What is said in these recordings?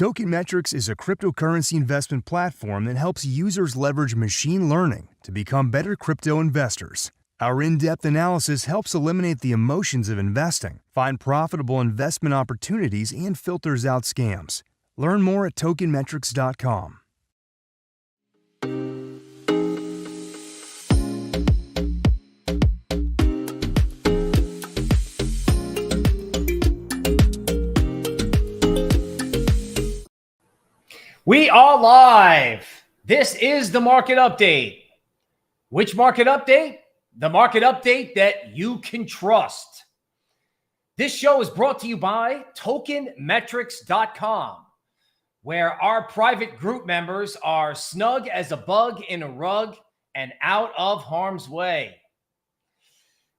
Tokenmetrics is a cryptocurrency investment platform that helps users leverage machine learning to become better crypto investors. Our in-depth analysis helps eliminate the emotions of investing, find profitable investment opportunities, and filters out scams. Learn more at tokenmetrics.com. We are live. This is the market update. Which market update? The market update that you can trust. This show is brought to you by tokenmetrics.com, where our private group members are snug as a bug in a rug and out of harm's way.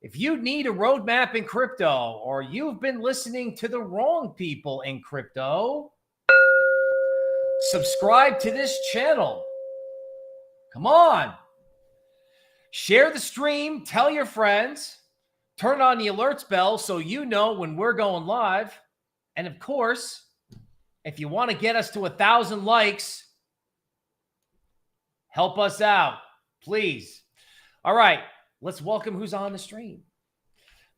If you need a roadmap in crypto, or you've been listening to the wrong people in crypto, subscribe to this channel. Come on. Share the stream, tell your friends, turn on the alerts bell so you know when we're going live. And of course, if you want to get us to 1,000 likes, help us out, please. All right, let's welcome who's on the stream.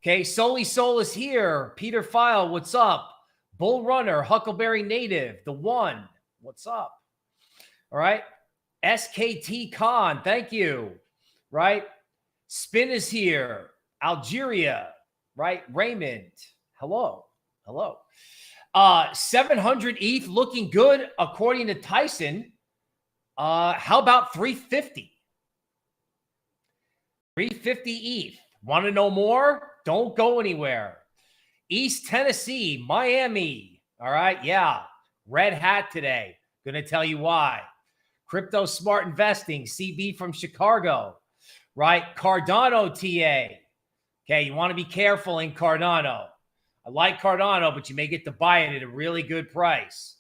Okay, Soli Soul is here. Peter File, what's up? Bull Runner, Huckleberry Native, The One. What's up? All right. SKT Khan, thank you. Right. Spin is here. Algeria. Right. Raymond. Hello. Hello. 700 ETH looking good according to Tyson. How about 350? 350 ETH. Want to know more? Don't go anywhere. East Tennessee, Miami. All right. Yeah. Red hat today. Going to tell you why. Crypto Smart Investing, CB from Chicago, right? Cardano TA. Okay, you want to be careful in Cardano. I like Cardano, but you may get to buy it at a really good price.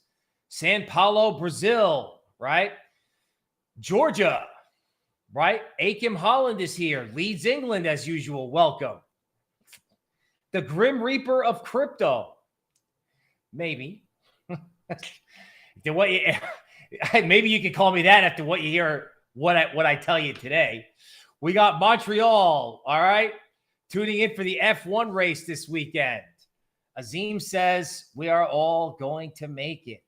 San Paulo, Brazil, right? Georgia, right? Akim Holland is here. Leeds, England, as usual. Welcome. The Grim Reaper of crypto. Maybe. Maybe you could call me that after what you hear, what I tell you today. We got Montreal, all right, tuning in for the F1 race this weekend. Azim says we are all going to make it.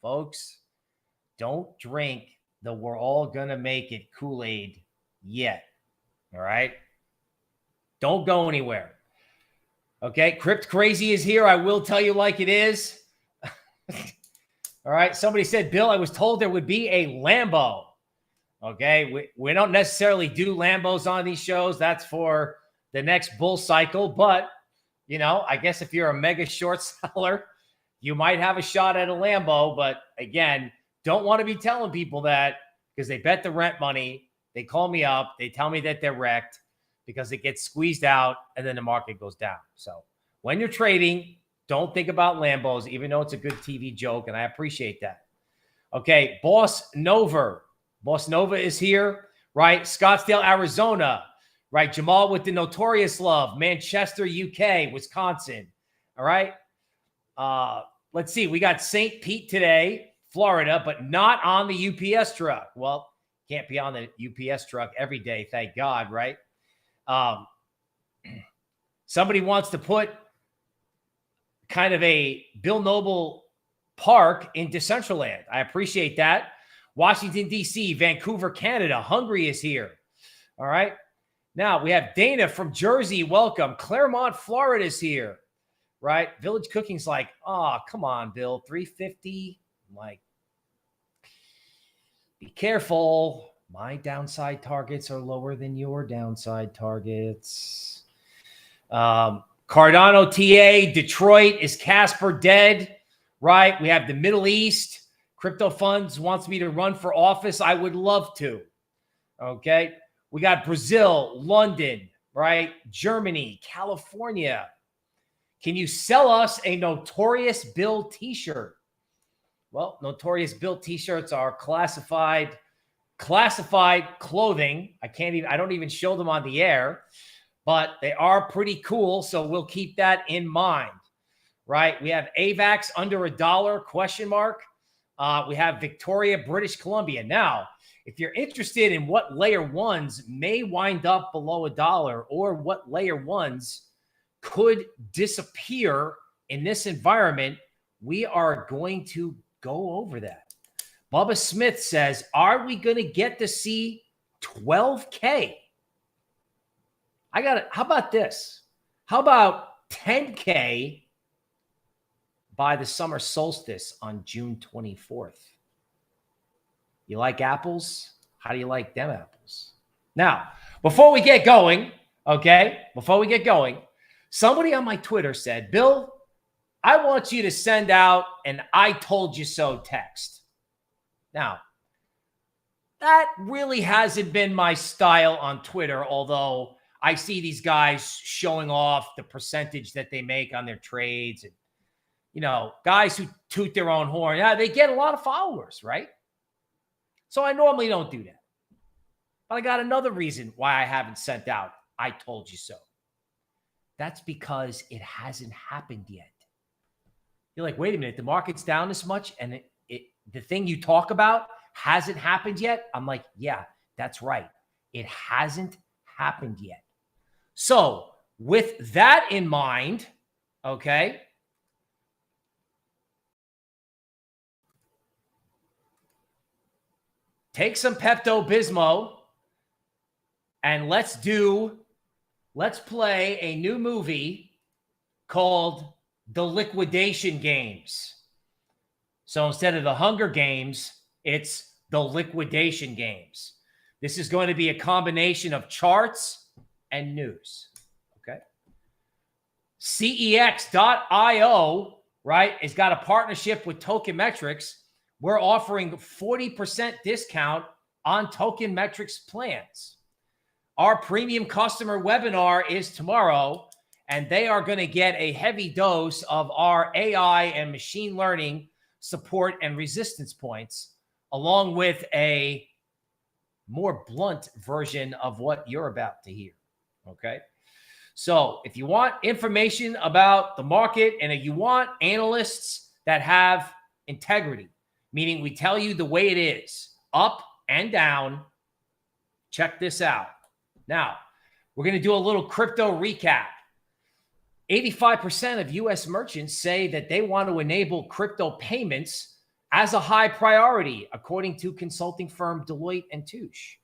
Folks, don't drink the we're all going to make it Kool-Aid yet, all right? Don't go anywhere. Okay, Crypt Crazy is here. I will tell you like it is. All right. Somebody said, Bill, I was told there would be a Lambo. Okay. We don't necessarily do Lambos on these shows. That's for the next bull cycle. But, you know, I guess if you're a mega short seller, you might have a shot at a Lambo. But again, don't want to be telling people that because they bet the rent money. They call me up. They tell me that they're wrecked because it gets squeezed out and then the market goes down. So when you're trading, don't think about Lambos, even though it's a good TV joke, and I appreciate that. Okay, Boss Nova. Boss Nova is here, right? Scottsdale, Arizona, right? Jamal with the Notorious Love. Manchester, UK, Wisconsin. All right? Let's see. We got St. Pete today, Florida, but not on the UPS truck. Well, can't be on the UPS truck every day, thank God, right? Somebody wants to put kind of a Bill Noble park in Decentraland. I appreciate that. Washington, D.C., Vancouver, Canada. Hungary is here. All right. Now we have Dana from Jersey. Welcome. Claremont, Florida is here. Right. Village Cooking's like, oh, come on, Bill. 350. I'm like, be careful. My downside targets are lower than your downside targets. Cardano TA, Detroit, is Casper dead? Right. We have the Middle East. Crypto Funds wants me to run for office. I would love to. Okay. We got Brazil, London, right? Germany, California. Can you sell us a Notorious Bill t-shirt? Well, Notorious Bill t-shirts are classified clothing. I don't even show them on the air, but they are pretty cool. So we'll keep that in mind, right? We have AVAX under $1 question mark. We have Victoria, British Columbia. Now, if you're interested in what layer ones may wind up below $1 or what layer ones could disappear in this environment, we are going to go over that. Bubba Smith says, are we going to get to see 12K? I got it. How about this? How about 10K by the summer solstice on June 24th? You like apples? How do you like them apples? Now, before we get going, somebody on my Twitter said, Bill, I want you to send out an I told you so text. Now, that really hasn't been my style on Twitter, although I see these guys showing off the percentage that they make on their trades. And, you know, guys who toot their own horn, yeah, they get a lot of followers, right? So I normally don't do that. But I got another reason why I haven't sent out I told you so. That's because it hasn't happened yet. You're like, wait a minute, the market's down this much and the thing you talk about hasn't happened yet? I'm like, yeah, that's right. It hasn't happened yet. So with that in mind, okay, take some Pepto-Bismol and let's play a new movie called The Liquidation Games. So instead of the Hunger Games, it's the Liquidation Games. This is going to be a combination of charts and news. Okay. CEX.io, right, has got a partnership with Token Metrics. We're offering 40% discount on Token Metrics plans. Our premium customer webinar is tomorrow, and they are going to get a heavy dose of our AI and machine learning support and resistance points, along with a more blunt version of what you're about to hear. Okay. So if you want information about the market and if you want analysts that have integrity, meaning we tell you the way it is, up and down, check this out. Now, we're going to do a little crypto recap. 85% of U.S. merchants say that they want to enable crypto payments as a high priority, according to consulting firm Deloitte and Touche.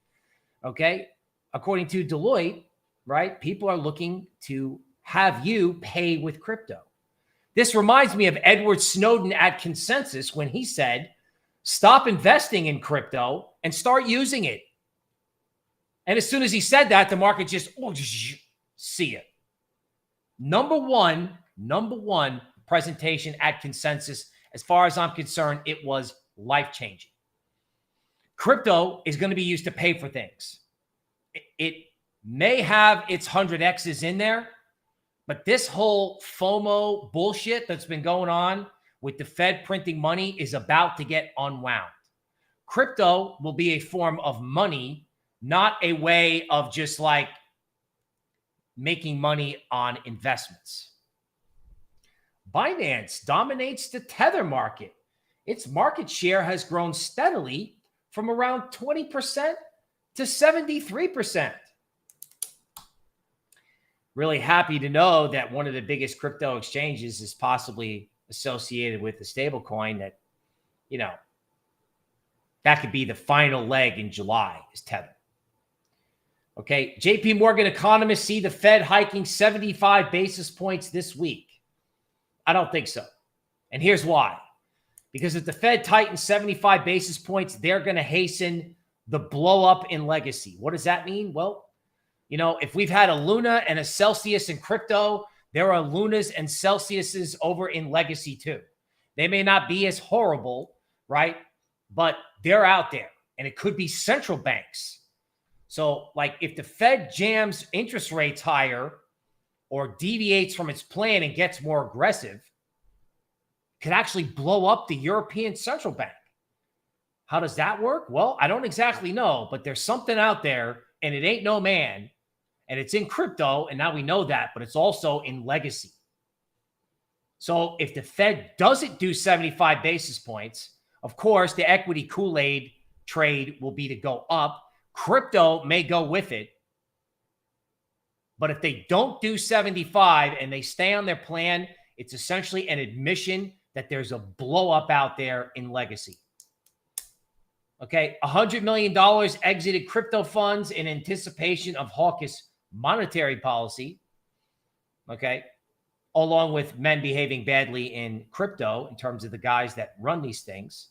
Okay? According to Deloitte, right, people are looking to have you pay with crypto. This reminds me of Edward Snowden at Consensus when he said, stop investing in crypto and start using it. And as soon as he said that, the market just, see it. Number one presentation at Consensus. As far as I'm concerned, it was life-changing. Crypto is going to be used to pay for things. It may have its 100Xs in there, but this whole FOMO bullshit that's been going on with the Fed printing money is about to get unwound. Crypto will be a form of money, not a way of just like making money on investments. Binance dominates the Tether market. Its market share has grown steadily from around 20% to 73%. Really happy to know that one of the biggest crypto exchanges is possibly associated with the stablecoin that, you know, that could be the final leg in July is Tether. Okay, JP Morgan economists see the Fed hiking 75 basis points this week. I don't think so. And here's why. Because if the Fed tightens 75 basis points, they're going to hasten the blow up in legacy. What does that mean? Well, you know, if we've had a Luna and a Celsius in crypto, there are Lunas and Celsiuses over in legacy too. They may not be as horrible, right? But they're out there. And it could be central banks. So, like, if the Fed jams interest rates higher or deviates from its plan and gets more aggressive, it could actually blow up the European Central Bank. How does that work? Well, I don't exactly know, but there's something out there, and it ain't no man, and it's in crypto, and now we know that, but it's also in legacy. So if the Fed doesn't do 75 basis points, of course, the equity Kool-Aid trade will be to go up. Crypto may go with it. But if they don't do 75 and they stay on their plan, it's essentially an admission that there's a blow up out there in legacy. Okay, $100 million exited crypto funds in anticipation of hawkish monetary policy. Okay, along with men behaving badly in crypto in terms of the guys that run these things.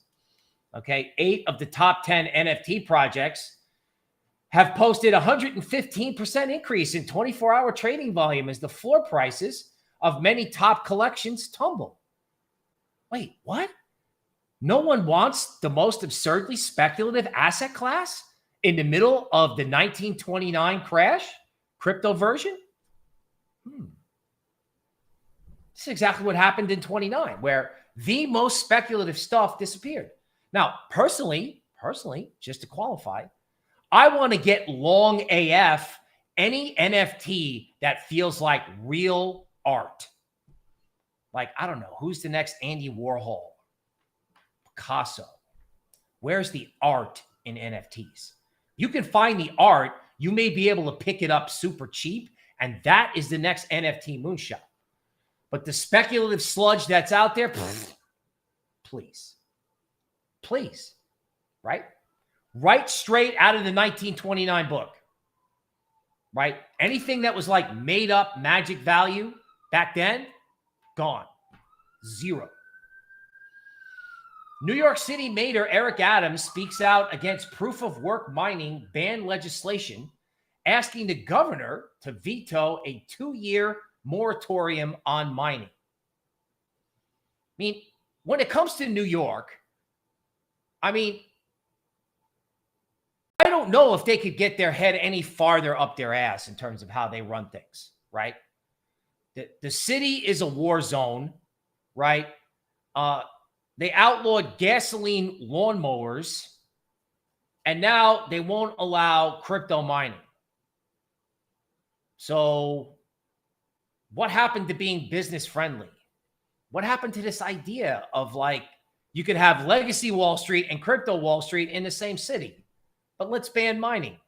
Okay, 8 of the top 10 NFT projects have posted 115% increase in 24-hour trading volume as the floor prices of many top collections tumble. Wait, what? No one wants the most absurdly speculative asset class in the middle of the 1929 crash, crypto version? This is exactly what happened in 29, where the most speculative stuff disappeared. Now, personally, just to qualify, I want to get long AF any NFT that feels like real art. Like, I don't know, who's the next Andy Warhol? Picasso. Where's the art in NFTs? You can find the art. You may be able to pick it up super cheap, and that is the next NFT moonshot. But the speculative sludge that's out there, please, right? Right straight out of the 1929 book, right? Anything that was like made up magic value back then, gone. Zero. New York City Mayor Eric Adams speaks out against proof of work mining ban legislation, asking the governor to veto a 2-year moratorium on mining. I mean, when it comes to New York, I mean, I don't know if they could get their head any farther up their ass in terms of how they run things, right? The city is a war zone, right? They outlawed gasoline lawnmowers, and now they won't allow crypto mining. So what happened to being business friendly? What happened to this idea of like, you could have legacy Wall Street and crypto Wall Street in the same city, but let's ban mining?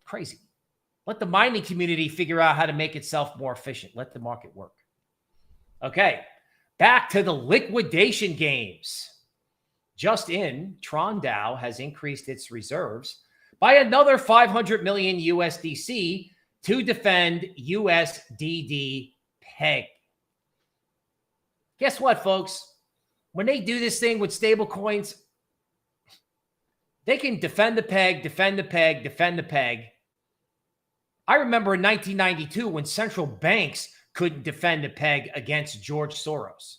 Crazy. Let the mining community figure out how to make itself more efficient. Let the market work. Okay, back to the liquidation games. Just in, TRON DAO has increased its reserves by another 500 million USDC to defend USDD peg. Guess what, folks? When they do this thing with stable coins, they can defend the peg, defend the peg, defend the peg. I remember in 1992 when central banks couldn't defend the peg against George Soros.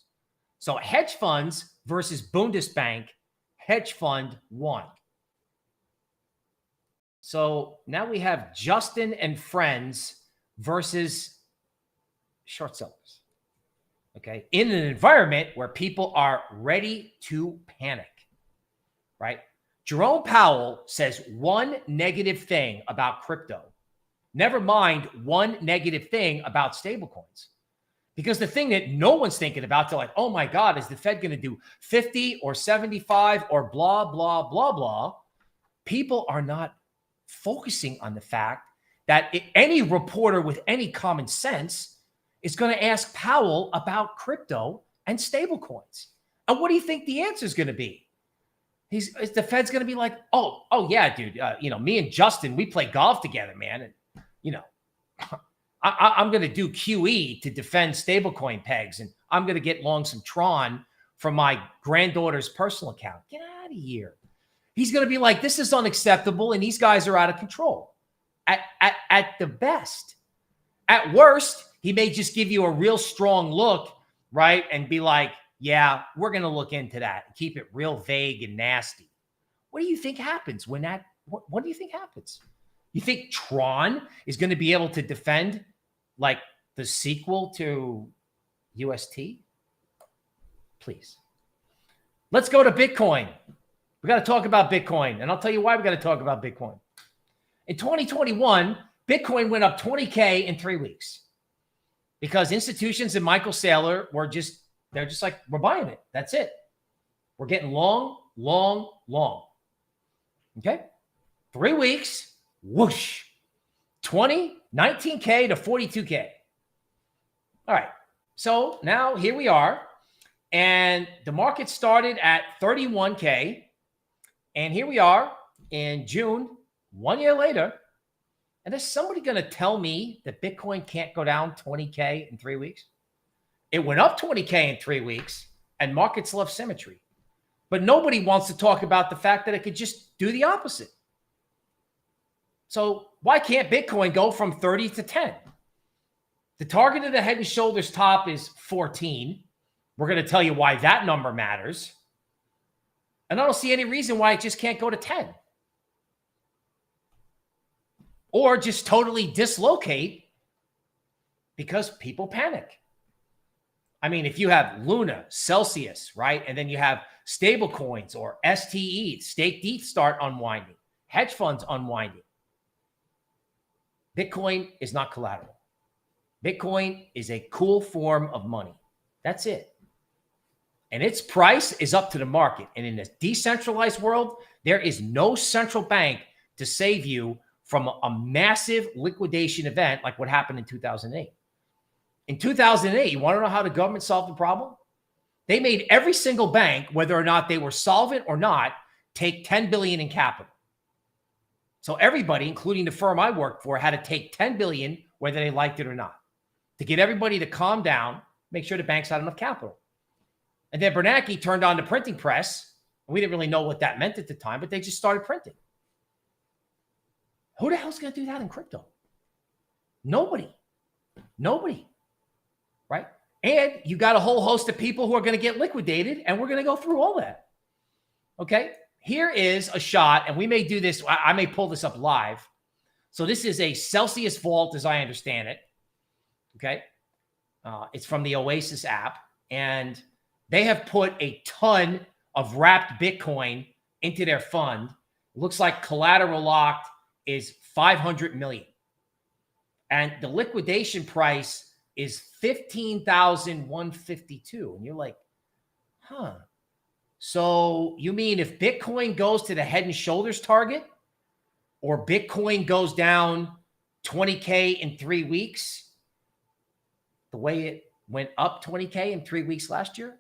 So hedge funds versus Bundesbank, hedge fund won. So now we have Justin and friends versus short sellers. Okay. In an environment where people are ready to panic, right? Jerome Powell says one negative thing about crypto. Never mind one negative thing about stablecoins. Because the thing that no one's thinking about, they're like, oh my God, is the Fed going to do 50 or 75 or blah, blah, blah, blah? People are not focusing on the fact that any reporter with any common sense is going to ask Powell about crypto and stablecoins. And what do you think the answer is going to be? The Fed's going to be like, oh yeah, dude. Me and Justin, we play golf together, man. And I'm going to do QE to defend stablecoin pegs, and I'm going to get long some Tron from my granddaughter's personal account. Get out of here. He's going to be like, this is unacceptable, and these guys are out of control. At the best. At worst, he may just give you a real strong look, right? And be like, yeah, we're going to look into that and keep it real vague and nasty. What do you think happens when that, what do you think happens? You think Tron is going to be able to defend like the sequel to UST? Please. Let's go to Bitcoin. We got to talk about Bitcoin, and I'll tell you why we got to talk about Bitcoin. In 2021, Bitcoin went up 20K in 3 weeks. because institutions and Michael Saylor they're just like, we're buying it. That's it. We're getting long. Okay. 3 weeks, whoosh, 19K to 42K. All right. So now here we are. And the market started at 31K. And here we are in June, 1 year later. And is somebody going to tell me that Bitcoin can't go down 20K in 3 weeks? It went up 20K in 3 weeks, and markets love symmetry. But nobody wants to talk about the fact that it could just do the opposite. So why can't Bitcoin go from 30 to 10? The target of the head and shoulders top is 14. We're going to tell you why that number matters. And I don't see any reason why it just can't go to 10. Or just totally dislocate because people panic. I mean, if you have Luna, Celsius, right? And then you have stable coins or STE, staked ETH start unwinding, hedge funds unwinding. Bitcoin is not collateral. Bitcoin is a cool form of money. That's it. And its price is up to the market. And in this decentralized world, there is no central bank to save you from a massive liquidation event like what happened in 2008. In 2008, you want to know how the government solved the problem? They made every single bank, whether or not they were solvent or not, take 10 billion in capital. So everybody, including the firm I worked for, had to take 10 billion whether they liked it or not, to get everybody to calm down, make sure the banks had enough capital. And then Bernanke turned on the printing press. And we didn't really know what that meant at the time, but they just started printing. Who the hell's going to do that in crypto? Nobody. Right? And you got a whole host of people who are going to get liquidated, and we're going to go through all that. Okay? Here is a shot, and we may do this. I may pull this up live. So this is a Celsius vault, as I understand it. Okay? It's from the Oasis app, and they have put a ton of wrapped Bitcoin into their fund. It looks like collateral locked is 500 million. And the liquidation price is 15,152. And you're like, huh. So you mean if Bitcoin goes to the head and shoulders target, or Bitcoin goes down 20K in 3 weeks, the way it went up 20K in 3 weeks last year,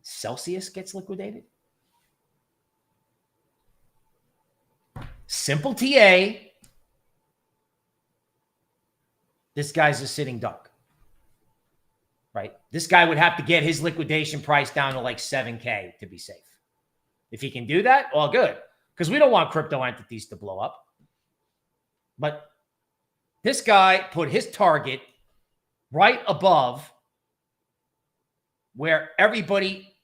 Celsius gets liquidated? Simple TA. This guy's a sitting duck, right? This guy would have to get his liquidation price down to like 7K to be safe. If he can do that, well, good. Because we don't want crypto entities to blow up. But this guy put his target right above where everybody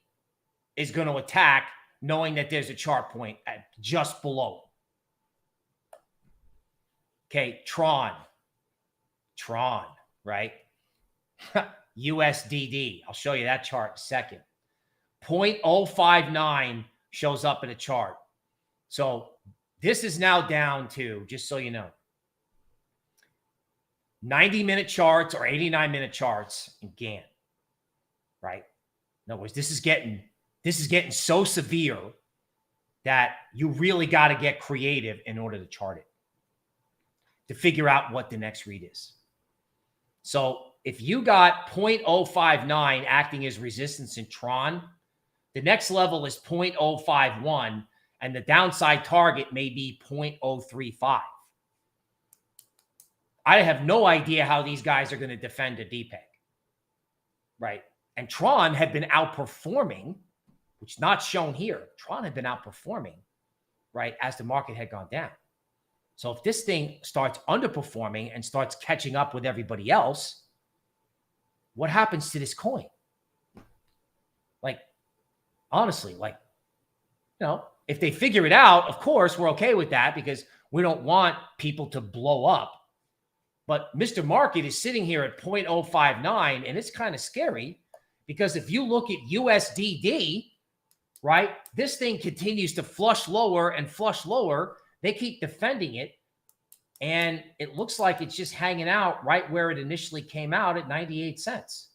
is going to attack, knowing that there's a chart point at just below. Okay, Tron, right? USDD. I'll show you that chart in a second. 0.059 shows up in a chart. So this is now down to, just so you know, 90-minute charts or 89-minute charts in GANN, right? In other words, this is getting so severe that you really got to get creative in order to chart it, to figure out what the next read is. So if you got 0.059 acting as resistance in Tron, the next level is 0.051, and the downside target may be 0.035. I have no idea how these guys are going to defend a Depeg, right? And Tron had been outperforming, which is not shown here. Tron had been outperforming, right, as the market had gone down. So if this thing starts underperforming and starts catching up with everybody else, what happens to this coin? Like, honestly, like, you know, if they figure it out, of course, we're okay with that because we don't want people to blow up. But Mr. Market is sitting here at 0.059, and it's kind of scary because if you look at USDD, right, this thing continues to flush lower and flush lower. They keep defending it. And it looks like it's just hanging out right where it initially came out at 98 cents.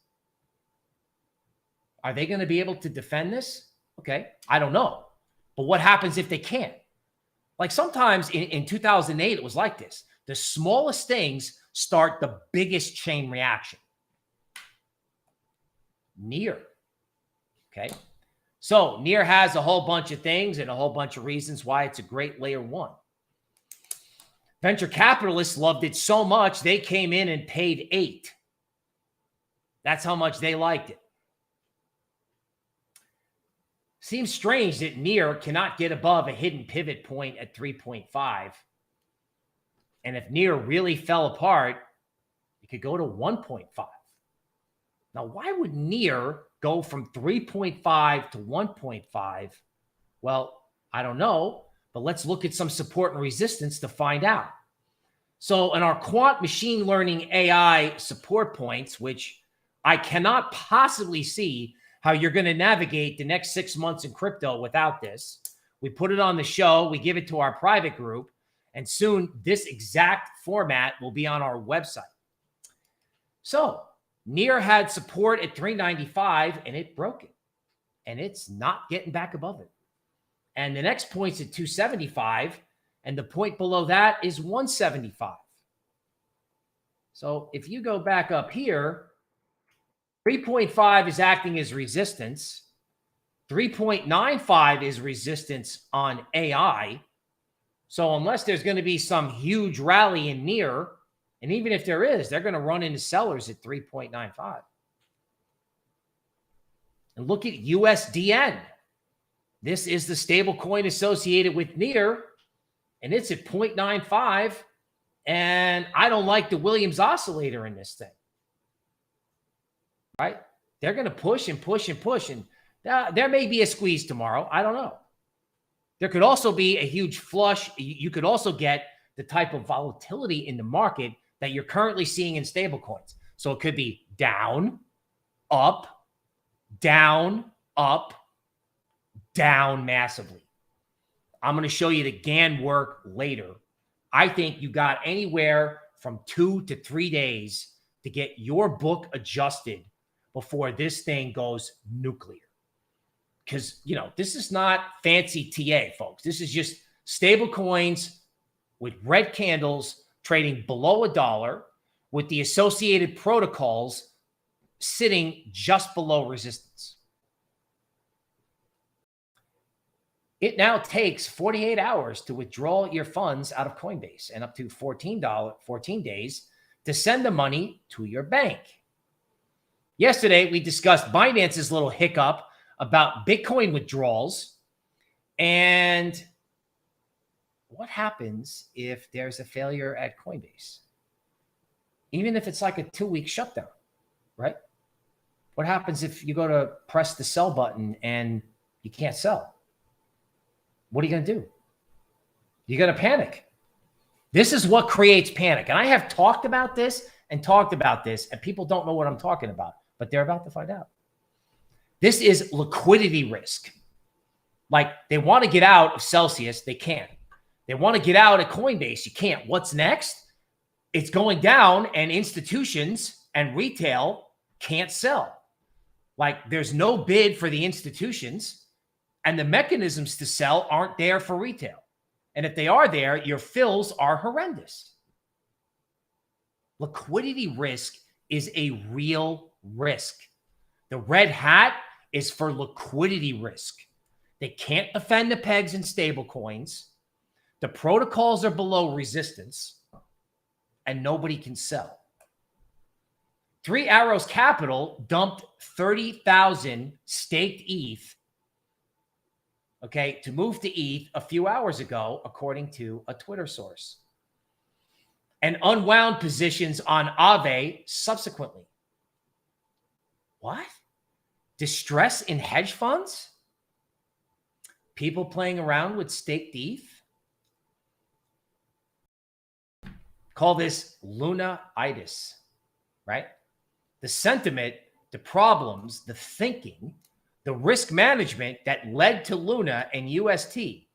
Are they going to be able to defend this? Okay, I don't know. But what happens if they can't? Like sometimes in 2008, it was like this. The smallest things start the biggest chain reaction. Near. Okay. So Near has a whole bunch of things and a whole bunch of reasons why it's a great layer one. Venture capitalists loved it so much, they came in and paid 8. That's how much they liked it. Seems strange that Near cannot get above a hidden pivot point at 3.5. And if Near really fell apart, it could go to 1.5. Now, why would Near go from 3.5 to 1.5? Well, I don't know, but let's look at some support and resistance to find out. So in our quant machine learning AI support points, which I cannot possibly see how you're going to navigate the next 6 months in crypto without this. We put it on the show. We give it to our private group. And soon this exact format will be on our website. So Near had support at 395 and it broke it. And it's not getting back above it. And the next point's at 275. And the point below that is 175. So if you go back up here, 3.5 is acting as resistance. 3.95 is resistance on AI. So unless there's going to be some huge rally in Near, and even if there is, they're going to run into sellers at 3.95. And look at USDN. This is the stable coin associated with Near, and it's at 0.95. And I don't like the Williams oscillator in this thing. Right? They're going to push and push and push. And there may be a squeeze tomorrow. I don't know. There could also be a huge flush. You could also get the type of volatility in the market that you're currently seeing in stablecoins. So it could be down, up, down, up, down massively. I'm going to show you the GANN work later. I think you got anywhere from 2 to 3 days to get your book adjusted before this thing goes nuclear. Because, you know, this is not fancy TA, folks. This is just stable coins with red candles trading below $1 with the associated protocols sitting just below resistance. It now takes 48 hours to withdraw your funds out of Coinbase and up to 14 days to send the money to your bank. Yesterday, we discussed Binance's little hiccup about Bitcoin withdrawals and what happens if there's a failure at Coinbase, even if it's like a 2-week shutdown, right? What happens if you go to press the sell button and you can't sell? What are you going to do? You're going to panic. This is what creates panic. And I have talked about this, and people don't know what I'm talking about, but they're about to find out. This is liquidity risk. Like they want to get out of Celsius, they can't. They want to get out of Coinbase, you can't. What's next? It's going down, and institutions and retail can't sell. Like there's no bid for the institutions, and the mechanisms to sell aren't there for retail. And if they are there, your fills are horrendous. Liquidity risk is a real risk. The red hat is for liquidity risk. They can't defend the pegs in stable coins. The protocols are below resistance, and nobody can sell. Three Arrows Capital dumped 30,000 staked ETH, to move to ETH a few hours ago, according to a Twitter source, and unwound positions on AAVE subsequently. What? Distress in hedge funds? People playing around with staked ETH? Call this Luna-itis, right? The sentiment, the problems, the thinking, the risk management that led to Luna and UST.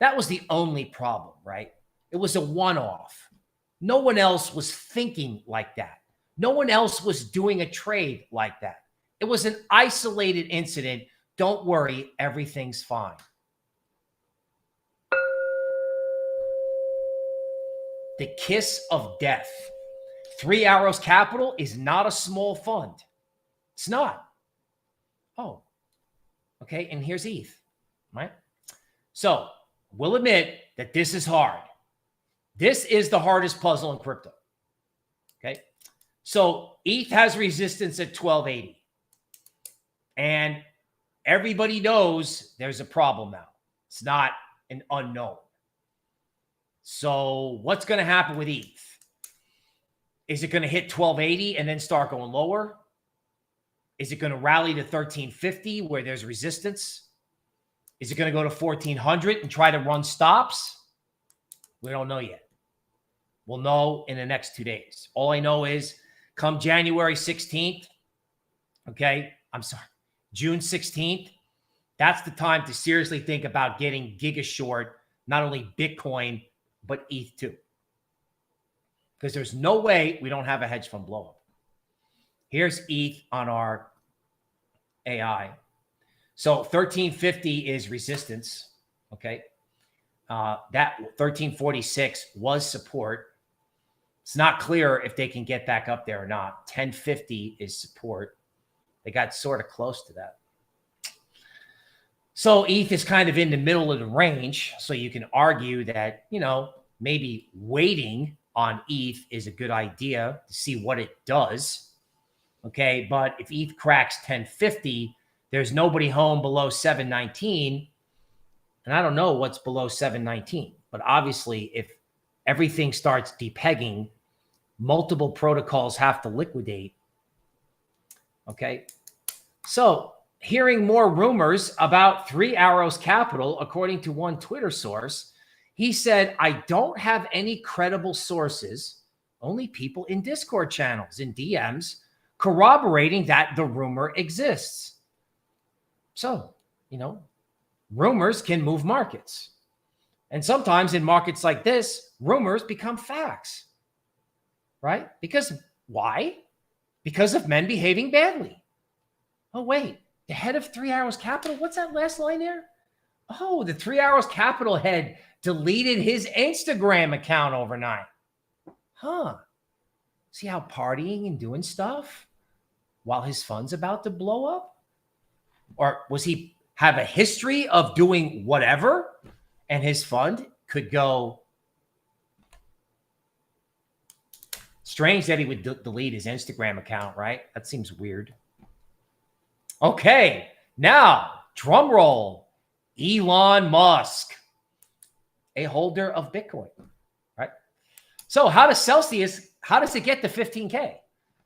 That was the only problem, right? It was a one-off. No one else was thinking like that. No one else was doing a trade like that. It was an isolated incident. Don't worry, everything's fine. The kiss of death. 3 Arrows Capital is not a small fund. It's not. Oh, okay. And here's ETH, right? So we'll admit that this is hard. This is the hardest puzzle in crypto. Okay. So ETH has resistance at 1280. And everybody knows there's a problem now. It's not an unknown. So what's going to happen with ETH? Is it going to hit 1280 and then start going lower? Is it going to rally to 1350 where there's resistance? Is it going to go to 1400 and try to run stops? We don't know yet. We'll know in the next 2 days. All I know is come January 16th, okay, June 16th, that's the time to seriously think about getting giga short, not only Bitcoin, but ETH too. Because there's no way we don't have a hedge fund blow up. Here's ETH on our AI. So 1350 is resistance, okay? That 1346 was support. It's not clear if they can get back up there or not. 1050 is support. They got sort of close to that. So ETH is kind of in the middle of the range. So you can argue that, you know, maybe waiting on ETH is a good idea to see what it does. Okay. But if ETH cracks 1050, there's nobody home below 719. And I don't know what's below 719. But obviously, if everything starts depegging, multiple protocols have to liquidate. Okay. So hearing more rumors about 3 Arrows Capital, according to one Twitter source, he said, I don't have any credible sources, only people in Discord channels and DMs corroborating that the rumor exists. So, you know, rumors can move markets. And sometimes in markets like this, rumors become facts, right? Because why? Because of men behaving badly. Oh, wait, the head of 3 Arrows Capital, what's that last line there? Oh, the 3 Arrows Capital head deleted his Instagram account overnight. Huh. See how partying and doing stuff while his fund's about to blow up? Or was he have a history of doing whatever and his fund could go? Strange that he would delete his Instagram account, right? That seems weird. Okay, now, drum roll, Elon Musk, a holder of Bitcoin, right? So how does it get to 15K?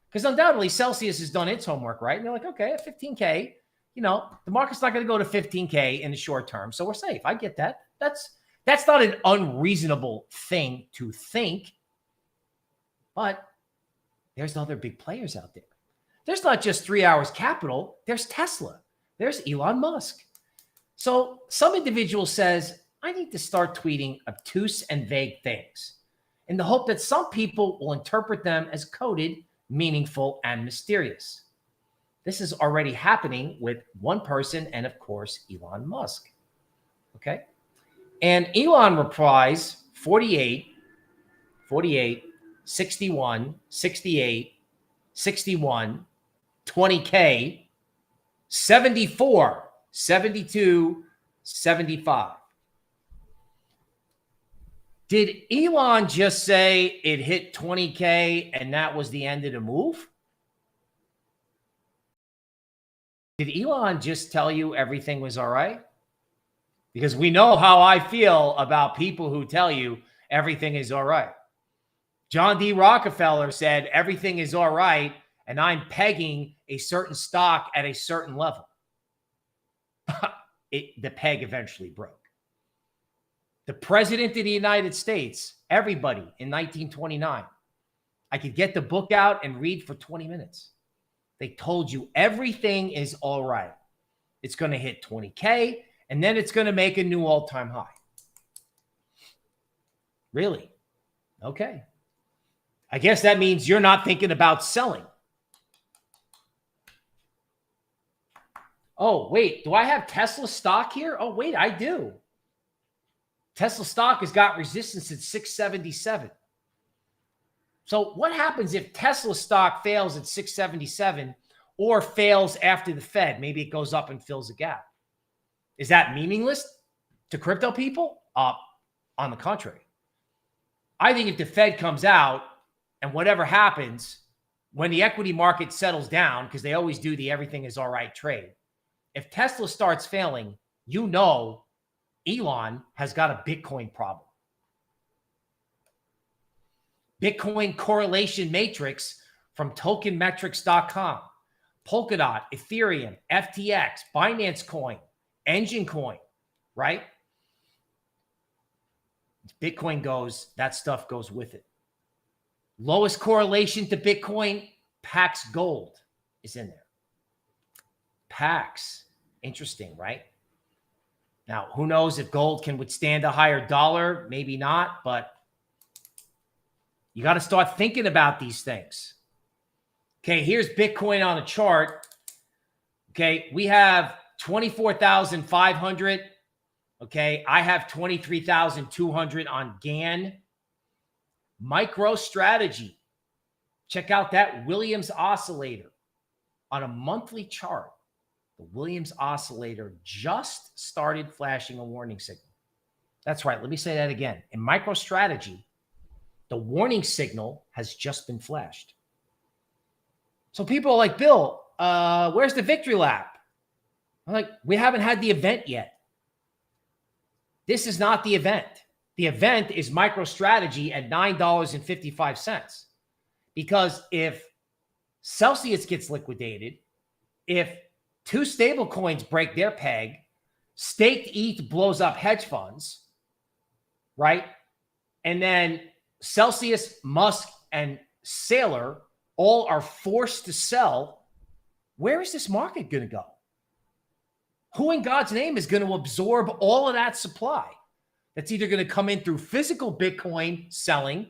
Because undoubtedly Celsius has done its homework, right? And they're like, okay, at 15K, you know, the market's not going to go to 15K in the short term, so we're safe. I get that. That's not an unreasonable thing to think, but there's other big players out there. There's not just 3 Arrows Capital. There's Tesla. There's Elon Musk. So some individual says, I need to start tweeting obtuse and vague things in the hope that some people will interpret them as coded, meaningful, and mysterious. This is already happening with one person and, of course, Elon Musk. Okay? And Elon replies 48, 61, 68, 61, 20K, 74, 72, 75. Did Elon just say it hit 20K and that was the end of the move? Did Elon just tell you everything was all right? Because we know how I feel about people who tell you everything is all right. John D. Rockefeller said everything is all right, and I'm pegging a certain stock at a certain level. The peg eventually broke. The president of the United States, everybody in 1929, I could get the book out and read for 20 minutes. They told you everything is all right. It's going to hit 20K, and then it's going to make a new all-time high. Really? Okay. I guess that means you're not thinking about selling. Oh, wait. Do I have Tesla stock here? Oh, wait, I do. Tesla stock has got resistance at 677. So what happens if Tesla stock fails at 677 or fails after the Fed? Maybe it goes up and fills a gap. Is that meaningless to crypto people? On the contrary. I think if the Fed comes out and whatever happens, when the equity market settles down, because they always do the everything is all right trade, if Tesla starts failing, you know Elon has got a Bitcoin problem. Bitcoin correlation matrix from tokenmetrics.com, Polkadot, Ethereum, FTX, Binance Coin, Engine Coin, right? Bitcoin goes, that stuff goes with it. Lowest correlation to Bitcoin, Pax Gold is in there. Pax, interesting, right? Now, who knows if gold can withstand a higher dollar? Maybe not, but you got to start thinking about these things. Okay, here's Bitcoin on a chart. Okay, we have 24,500. Okay, I have 23,200 on GANN. MicroStrategy. Check out that Williams oscillator on a monthly chart. The Williams oscillator just started flashing a warning signal. That's right. Let me say that again. In MicroStrategy, the warning signal has just been flashed. So people are like, Bill, where's the victory lap? I'm like, we haven't had the event yet. This is not the event. The event is MicroStrategy at $9.55. Because if Celsius gets liquidated, if two stable coins break their peg, staked ETH blows up hedge funds, right? And then Celsius, Musk, and Saylor all are forced to sell. Where is this market going to go? Who in God's name is going to absorb all of that supply? That's either going to come in through physical Bitcoin selling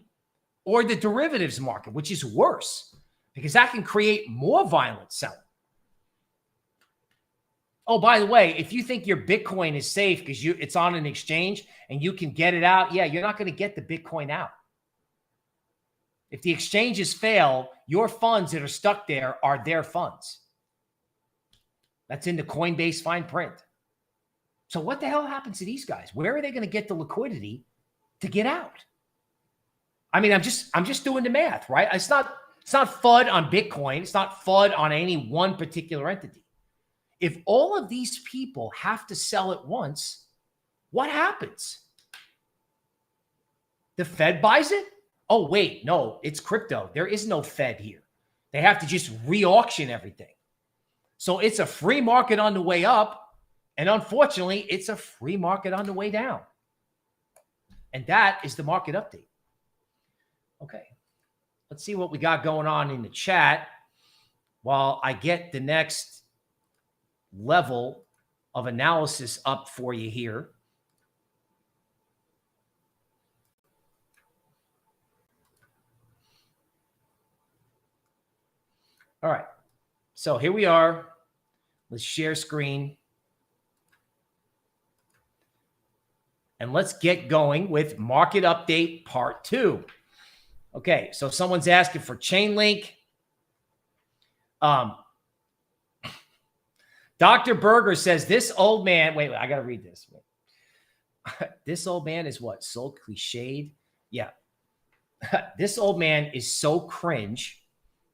or the derivatives market, which is worse because that can create more violent selling. Oh, by the way, if you think your Bitcoin is safe because it's on an exchange and you can get it out, yeah, you're not going to get the Bitcoin out. If the exchanges fail, your funds that are stuck there are their funds. That's in the Coinbase fine print. So what the hell happens to these guys? Where are they going to get the liquidity to get out? I mean, I'm just doing the math, right? It's not FUD on Bitcoin. It's not FUD on any one particular entity. If all of these people have to sell at once, what happens? The Fed buys it? Oh, wait, no, it's crypto. There is no Fed here. They have to just re-auction everything. So it's a free market on the way up, and unfortunately, it's a free market on the way down. And that is the market update. Okay, let's see what we got going on in the chat while I get the next level of analysis up for you here. All right, so here we are. Let's share screen. And let's get going with market update part 2. Okay, so someone's asking for Chainlink. Dr. Berger says this old man, wait, I got to read this. This old man is what? So cliched? Yeah. This old man is so cringe.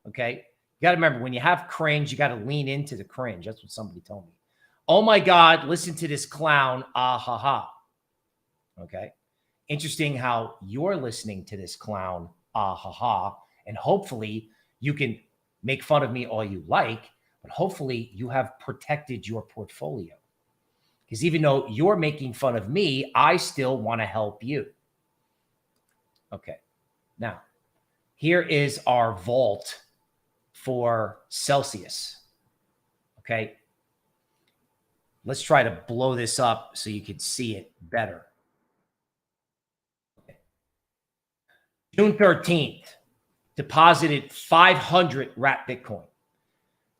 Okay. You got to remember, when you have cringe, you got to lean into the cringe. That's what somebody told me. Oh my God, listen to this clown. Ah, ha, ha. Okay. Interesting how you're listening to this clown. Ah, ha, ha. And hopefully you can make fun of me all you like, but hopefully you have protected your portfolio. Because even though you're making fun of me, I still want to help you. Okay. Now, here is our vault for Celsius. Okay. Let's try to blow this up so you can see it better. Okay. June 13th, deposited 500 wrapped Bitcoin.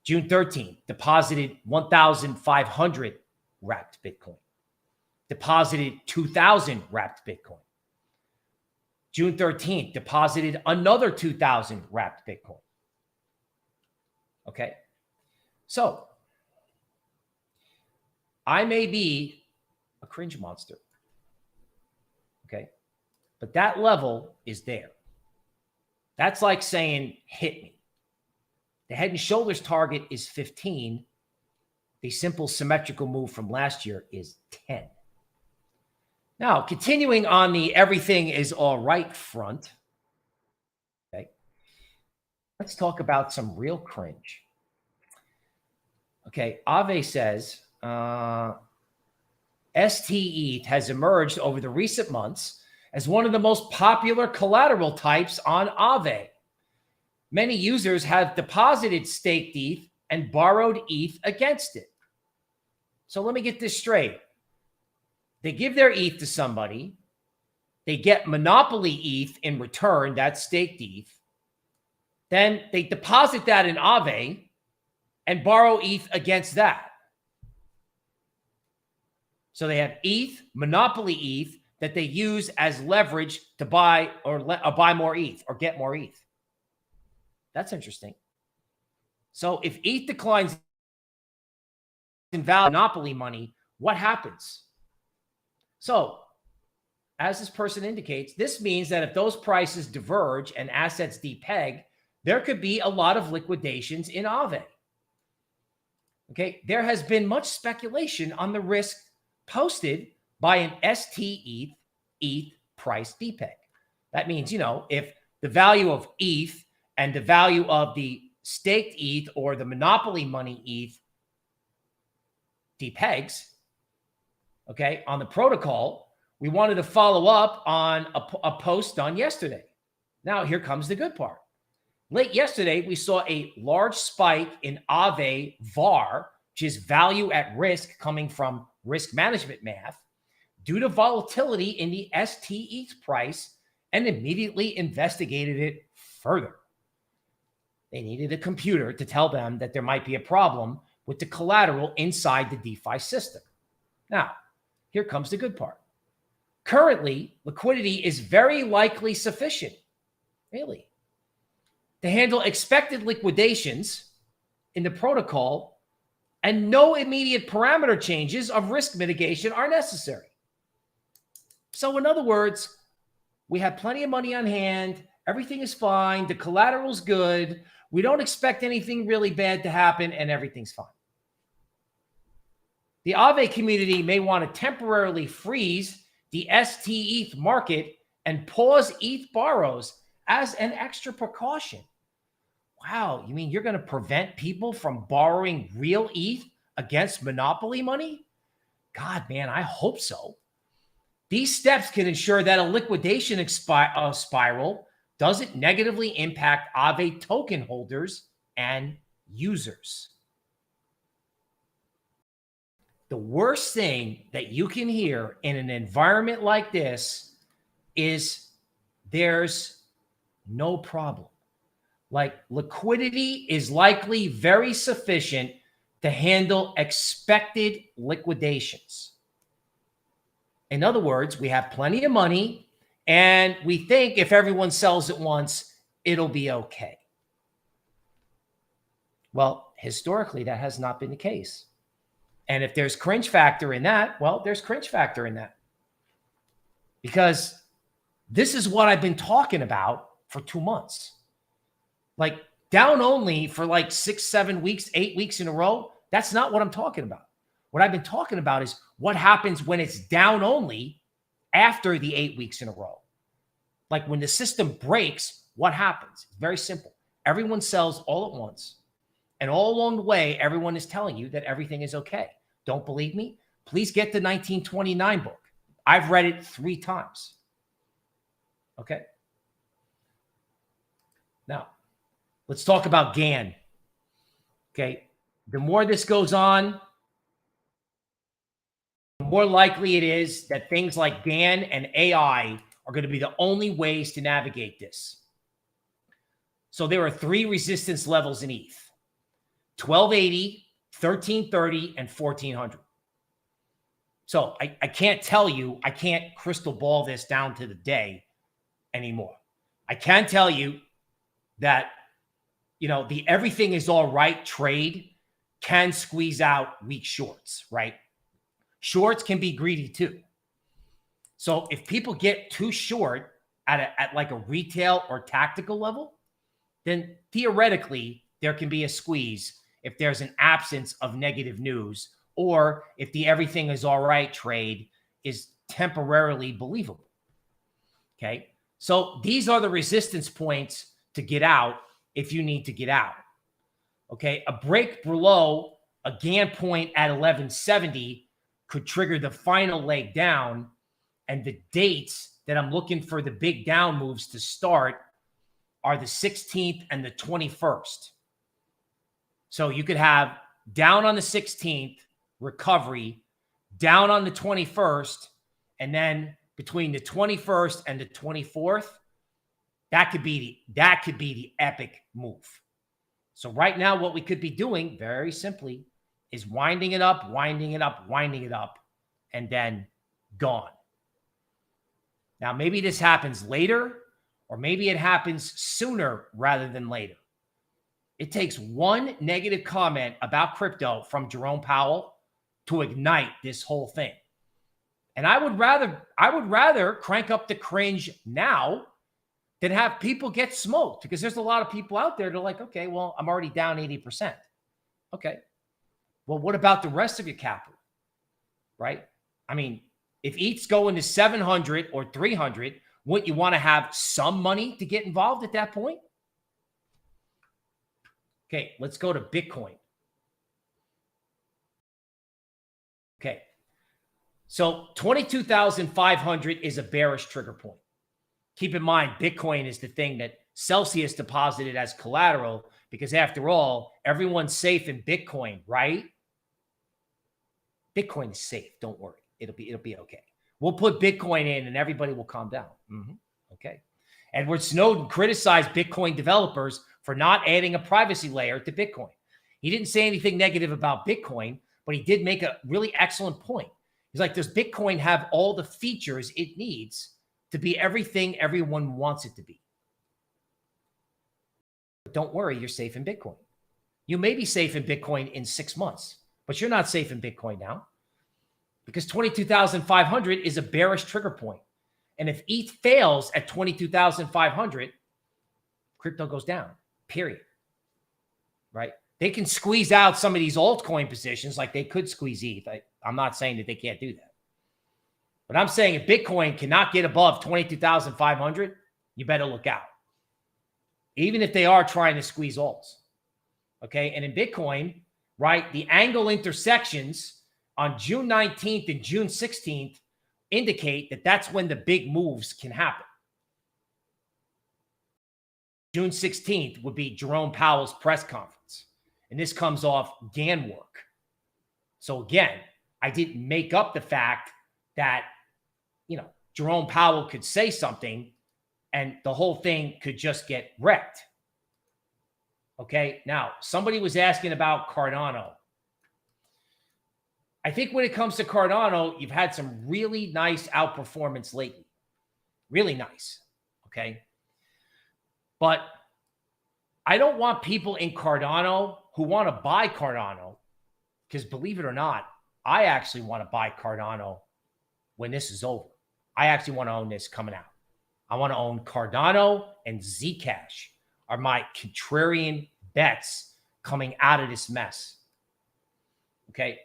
June 13th, deposited 1,500 wrapped Bitcoin. Deposited 2,000 wrapped Bitcoin. June 13th, deposited another 2,000 wrapped Bitcoin. Okay. So I may be a cringe monster. Okay. But that level is there. That's like saying, hit me. The head and shoulders target is 15. The simple symmetrical move from last year is 10. Now, continuing on the everything is all right front. Okay. Let's talk about some real cringe. Okay. AAVE says, STETH has emerged over the recent months as one of the most popular collateral types on AAVE. Many users have deposited staked ETH and borrowed ETH against it. So let me get this straight. They give their ETH to somebody. They get monopoly ETH in return, that's staked ETH. Then they deposit that in AAVE and borrow ETH against that. So they have ETH, monopoly ETH, that they use as leverage to buy or buy more ETH or get more ETH. That's interesting. So if ETH declines in value, monopoly money, what happens? So as this person indicates, this means that if those prices diverge and assets depeg, there could be a lot of liquidations in AAVE. Okay, there has been much speculation on the risk posted by an STETH ETH price depeg. That means, you know, if the value of ETH and the value of the staked ETH or the monopoly money ETH depegs, okay, on the protocol, we wanted to follow up on a post done yesterday. Now, here comes the good part. Late yesterday, we saw a large spike in AAVE VAR, which is value at risk coming from risk management math, due to volatility in the STETH price, and immediately investigated it further. They needed a computer to tell them that there might be a problem with the collateral inside the DeFi system. Now, here comes the good part. Currently, liquidity is very likely sufficient, really, to handle expected liquidations in the protocol, and no immediate parameter changes of risk mitigation are necessary. So in other words, we have plenty of money on hand. Everything is fine. The collateral's good. We don't expect anything really bad to happen, and everything's fine. The AAVE community may want to temporarily freeze the STETH market and pause ETH borrows as an extra precaution. Wow, you mean you're going to prevent people from borrowing real ETH against monopoly money? God, man, I hope so. These steps can ensure that a liquidation spiral doesn't negatively impact AAVE token holders and users. The worst thing that you can hear in an environment like this is there's no problem. Like, liquidity is likely very sufficient to handle expected liquidations. In other words, we have plenty of money, and we think if everyone sells at once, it'll be okay. Well, historically, that has not been the case. And if there's cringe factor in that, well, there's cringe factor in that. Because this is what I've been talking about for 2 months. Like, down only for like 6, 7 weeks, 8 weeks in a row. That's not what I'm talking about. What I've been talking about is what happens when it's down only after the 8 weeks in a row. Like, when the system breaks, what happens? It's very simple. Everyone sells all at once. And all along the way, everyone is telling you that everything is okay. Don't believe me? Please get the 1929 book. I've read it 3 times. Okay. Now, let's talk about GANN. Okay. The more this goes on, the more likely it is that things like GANN and AI are going to be the only ways to navigate this. So there are 3 resistance levels in ETH: 1280, 1330, and 1400. So I can't tell you, I can't crystal ball this down to the day anymore. I can tell you that, you know, the everything is all right trade can squeeze out weak shorts, right? Shorts can be greedy too. So if people get too short at like a retail or tactical level, then theoretically there can be a squeeze if there's an absence of negative news, or if the everything is all right trade is temporarily believable. Okay. So these are the resistance points to get out if you need to get out. Okay. A break below a GANN point at 1170 could trigger the final leg down. And the dates that I'm looking for the big down moves to start are the 16th and the 21st. So you could have down on the 16th, recovery, down on the 21st, and then between the 21st and the 24th, that could be the epic move. So right now, what we could be doing very simply is winding it up, and then gone. Now, maybe this happens later, or maybe it happens sooner rather than later. It takes one negative comment about crypto from Jerome Powell to ignite this whole thing. And I would rather crank up the cringe now than have people get smoked, because there's a lot of people out there that are like, okay, well, I'm already down 80%. Okay. Well, what about the rest of your capital? Right? I mean, if ETH's going to 700 or 300, wouldn't you want to have some money to get involved at that point? Okay, let's go to Bitcoin. Okay, so 22,500 is a bearish trigger point. Keep in mind, Bitcoin is the thing that Celsius deposited as collateral, because after all, everyone's safe in Bitcoin, right? Bitcoin is safe. Don't worry. It'll be okay. We'll put Bitcoin in and everybody will calm down. Okay. Edward Snowden criticized Bitcoin developers for not adding a privacy layer to Bitcoin. He didn't say anything negative about Bitcoin, but he did make a really excellent point. He's like, does Bitcoin have all the features it needs to be everything everyone wants it to be? But don't worry, you're safe in Bitcoin. You may be safe in Bitcoin in 6 months, but you're not safe in Bitcoin now, because 22,500 is a bearish trigger point. And if ETH fails at 22,500, crypto goes down, period. Right? They can squeeze out some of these altcoin positions like they could squeeze ETH. I'm not saying that they can't do that. But I'm saying if Bitcoin cannot get above 22,500, you better look out. Even if they are trying to squeeze alts. Okay? And in Bitcoin, right, the angle intersections on June 19th and June 16th indicate that that's when the big moves can happen. June 16th would be Jerome Powell's press conference. And this comes off GANN work. So again, I didn't make up the fact that, you know, Jerome Powell could say something and the whole thing could just get wrecked. Okay. Now, somebody was asking about Cardano. I think when it comes to Cardano, you've had some really nice outperformance lately. Really nice. Okay. But I don't want people in Cardano who want to buy Cardano, because believe it or not, I actually want to buy Cardano when this is over. I actually want to own this coming out. I want to own Cardano and Zcash are my contrarian bets coming out of this mess. Okay.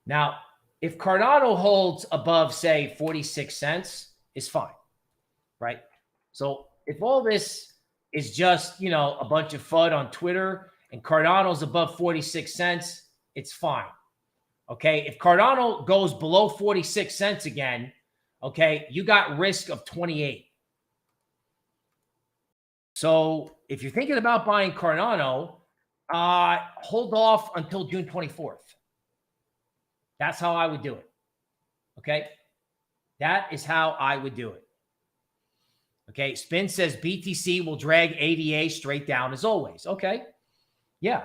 Now, if Cardano holds above, say, 46 cents, it's fine, right? So if all this is just, you know, a bunch of FUD on Twitter and Cardano's above 46 cents, it's fine. Okay. If Cardano goes below 46 cents again, okay, you got risk of 28. So if you're thinking about buying Cardano, hold off until June 24th. That's how I would do it. Okay. That is how I would do it. Okay, Spin says BTC will drag ADA straight down as always. Okay, yeah.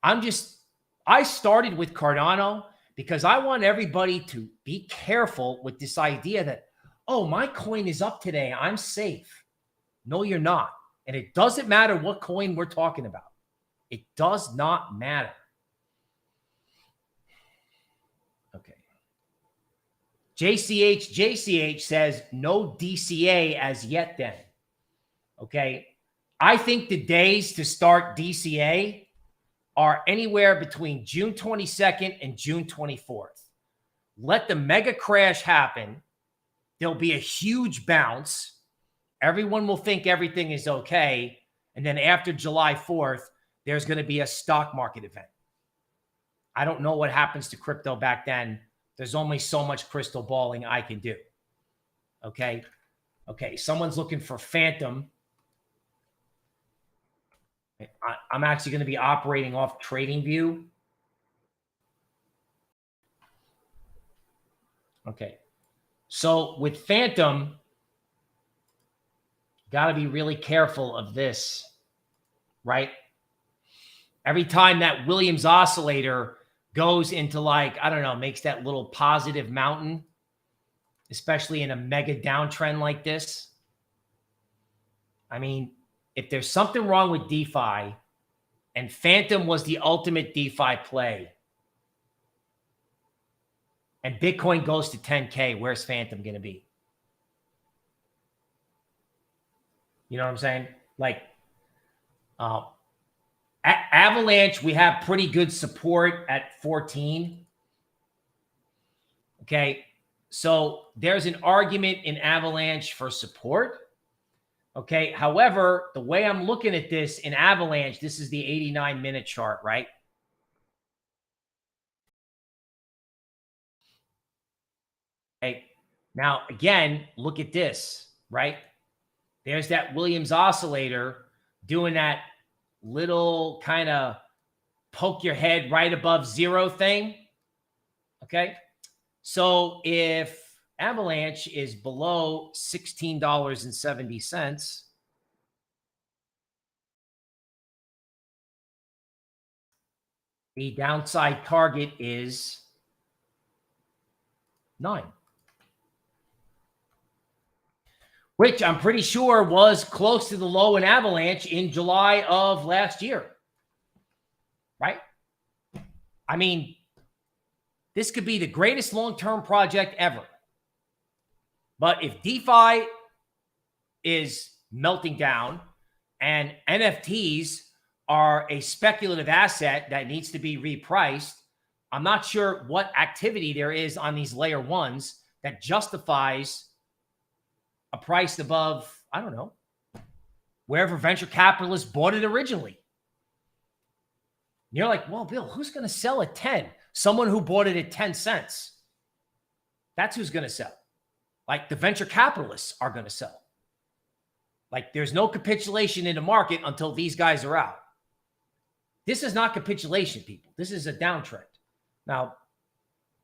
I started with Cardano because I want everybody to be careful with this idea that, oh, my coin is up today, I'm safe. No, you're not. And it doesn't matter what coin we're talking about. It does not matter. Okay. JCH says no DCA as yet then. Okay. I think the days to start DCA are anywhere between June 22nd and June 24th. Let the mega crash happen. There'll be a huge bounce. Everyone will think everything is okay. And then after July 4th, there's going to be a stock market event. I don't know what happens to crypto back then. There's only so much crystal balling I can do. Okay. Okay. Someone's looking for Fantom. I'm actually going to be operating off TradingView. Okay. So with Fantom, got to be really careful of this, right? Every time that Williams oscillator goes into like, I don't know, makes that little positive mountain, especially in a mega downtrend like this. I mean, if there's something wrong with DeFi, and Fantom was the ultimate DeFi play, and Bitcoin goes to 10K, where's Fantom going to be? You know what I'm saying? Like, Avalanche, we have pretty good support at 14. Okay. So there's an argument in Avalanche for support. Okay. However, the way I'm looking at this in Avalanche, this is the 89-minute chart, right? Okay. Now, again, look at this, right? There's that Williams oscillator doing that little kind of poke your head right above zero thing. Okay. So if Avalanche is below $16.70, the downside target is 9. Which I'm pretty sure was close to the low in Avalanche in July of last year, right? I mean, this could be the greatest long-term project ever. But if DeFi is melting down and NFTs are a speculative asset that needs to be repriced, I'm not sure what activity there is on these layer ones that justifies a price above, I don't know, wherever venture capitalists bought it originally. You're like, well, Bill, who's going to sell at 10? Someone who bought it at 10 cents. That's who's going to sell. Like the venture capitalists are going to sell. Like there's no capitulation in the market until these guys are out. This is not capitulation, people. This is a downtrend. Now,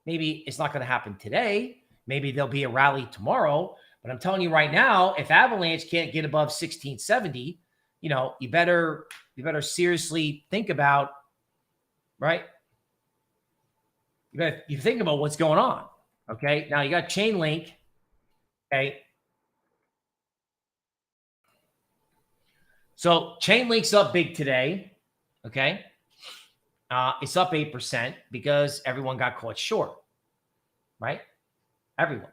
maybe it's not going to happen today. Maybe there'll be a rally tomorrow. But I'm telling you right now, if Avalanche can't get above 1670, you know, you better seriously think about, right? You think about what's going on. Okay. Now you got Chainlink. Okay. So Chainlink's up big today. Okay. It's up 8% because everyone got caught short, right? Everyone.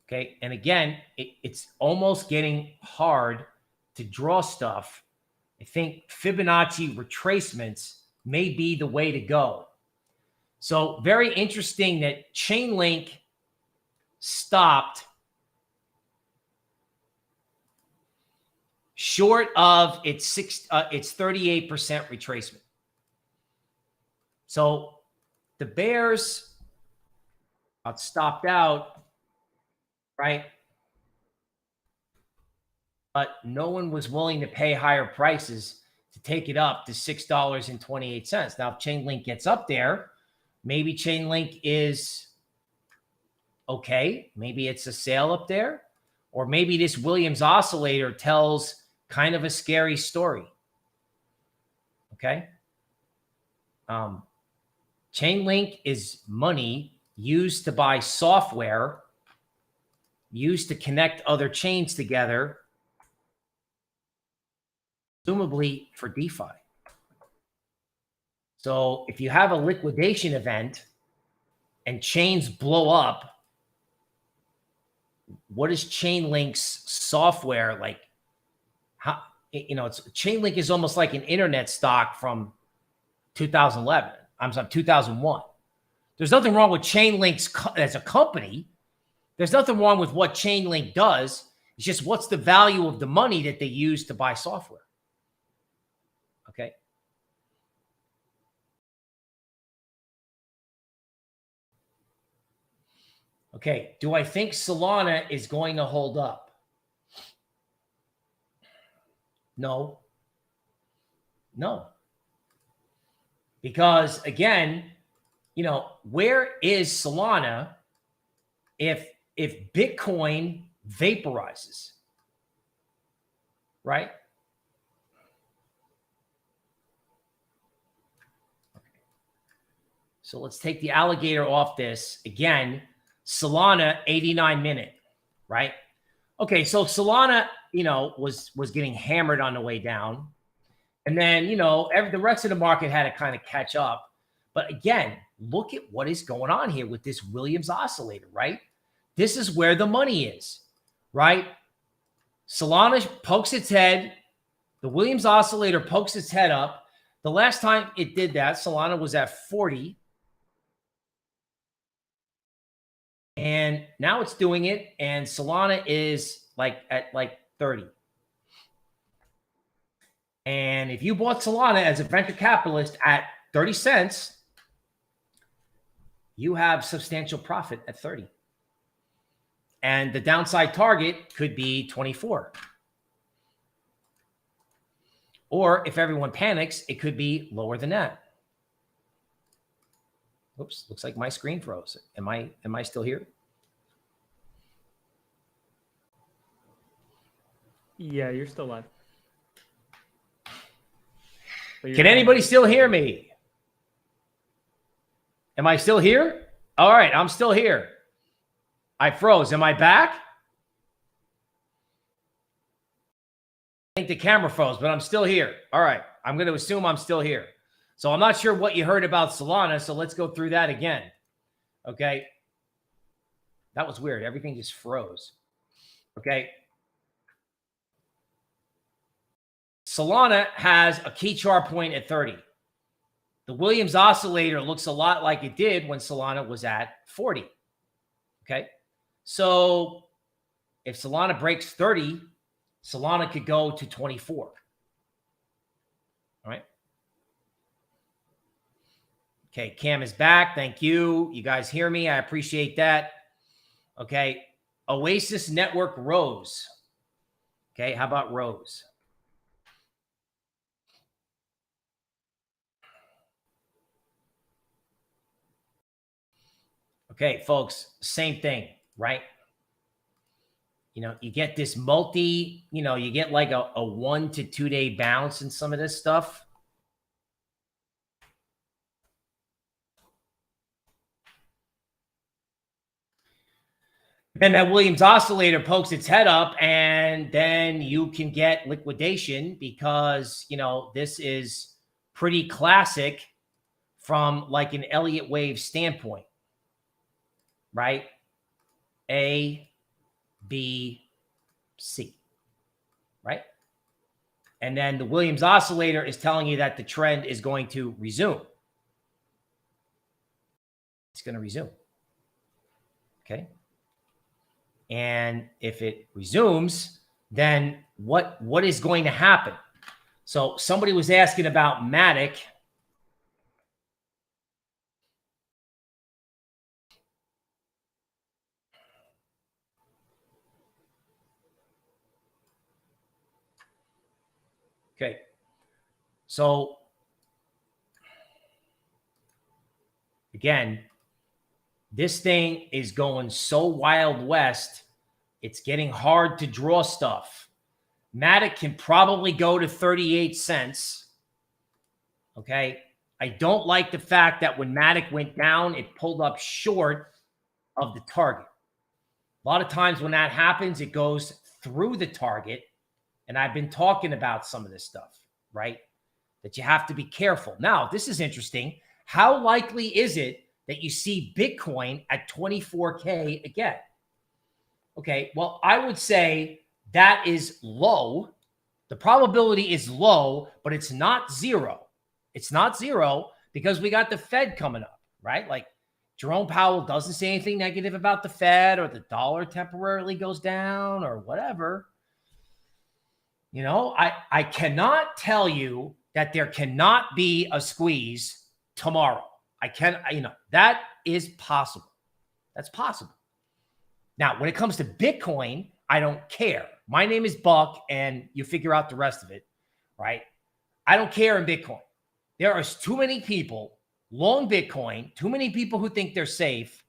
Okay. And again, it's almost getting hard to draw stuff. I think Fibonacci retracements may be the way to go. So very interesting that Chainlink stopped short of its 38% retracement. So the bears stopped out, right? But no one was willing to pay higher prices to take it up to $6.28. Now, if Chainlink gets up there, maybe Chainlink is Okay, maybe it's a sale up there, or maybe this Williams oscillator tells kind of a scary story. Okay. Chainlink is money used to buy software, used to connect other chains together, presumably for DeFi. So if you have a liquidation event and chains blow up, what is Chainlink's software like? How, you know, it's Chainlink is almost like an internet stock from 2011. I'm sorry, 2001. There's nothing wrong with Chainlink as a company. There's nothing wrong with what Chainlink does. It's just what's the value of the money that they use to buy software. Okay. Okay. Do I think Solana is going to hold up? No. No. Because again, you know, where is Solana if Bitcoin vaporizes? Right? Okay. So let's take the alligator off this. Again, Solana 89-minute, right? Okay, so Solana, you know, was getting hammered on the way down. And then, you know, the rest of the market had to kind of catch up. But again, look at what is going on here with this Williams oscillator, right? This is where the money is, right? Solana pokes its head. The Williams oscillator pokes its head up. The last time it did that, Solana was at 40. And now it's doing it. And Solana is like at like 30. And if you bought Solana as a venture capitalist at 30 cents, you have substantial profit at 30. And the downside target could be 24. Or if everyone panics, it could be lower than that. Oops, looks like my screen froze. Am I still here? Yeah, you're still live. Can anybody still hear me? Am I still here? All right, I'm still here. I froze. Am I back? I think the camera froze, but I'm still here. All right, I'm going to assume I'm still here. So I'm not sure what you heard about Solana, so let's go through that again. Okay. That was weird. Everything just froze. Okay. Solana has a key chart point at 30. The Williams oscillator looks a lot like it did when Solana was at 40. Okay. So if Solana breaks 30, Solana could go to 24. All right. Okay. Cam is back. Thank you. You guys hear me? I appreciate that. Okay. Oasis Network rose. Okay. How about rose? Okay, folks, same thing, right? You know, you get this you get like a 1 to 2 day bounce in some of this stuff. Then that Williams oscillator pokes its head up, and then you can get liquidation because, you know, this is pretty classic from like an Elliott wave standpoint, right? A, B, C, right? And then the Williams oscillator is telling you that the trend is going to resume. It's going to resume. Okay. And if it resumes, then what is going to happen? So somebody was asking about MATIC. Okay. So again, This thing is going so Wild West, it's getting hard to draw stuff. MATIC can probably go to 38 cents. Okay. I don't like the fact that when MATIC went down, it pulled up short of the target. A lot of times when that happens, it goes through the target. And I've been talking about some of this stuff, right? That you have to be careful. Now, this is interesting. How likely is it that you see Bitcoin at 24K again? Okay, well, I would say that is low. The probability is low, but it's not zero. It's not zero because we got the Fed coming up, right? Like Jerome Powell doesn't say anything negative about the Fed, or the dollar temporarily goes down or whatever. You know, I cannot tell you that there cannot be a squeeze tomorrow. That is possible. That's possible. Now, when it comes to Bitcoin, I don't care. My name is Buck, and you figure out the rest of it, right? I don't care in Bitcoin. There are too many people long Bitcoin, too many people who think they're safe,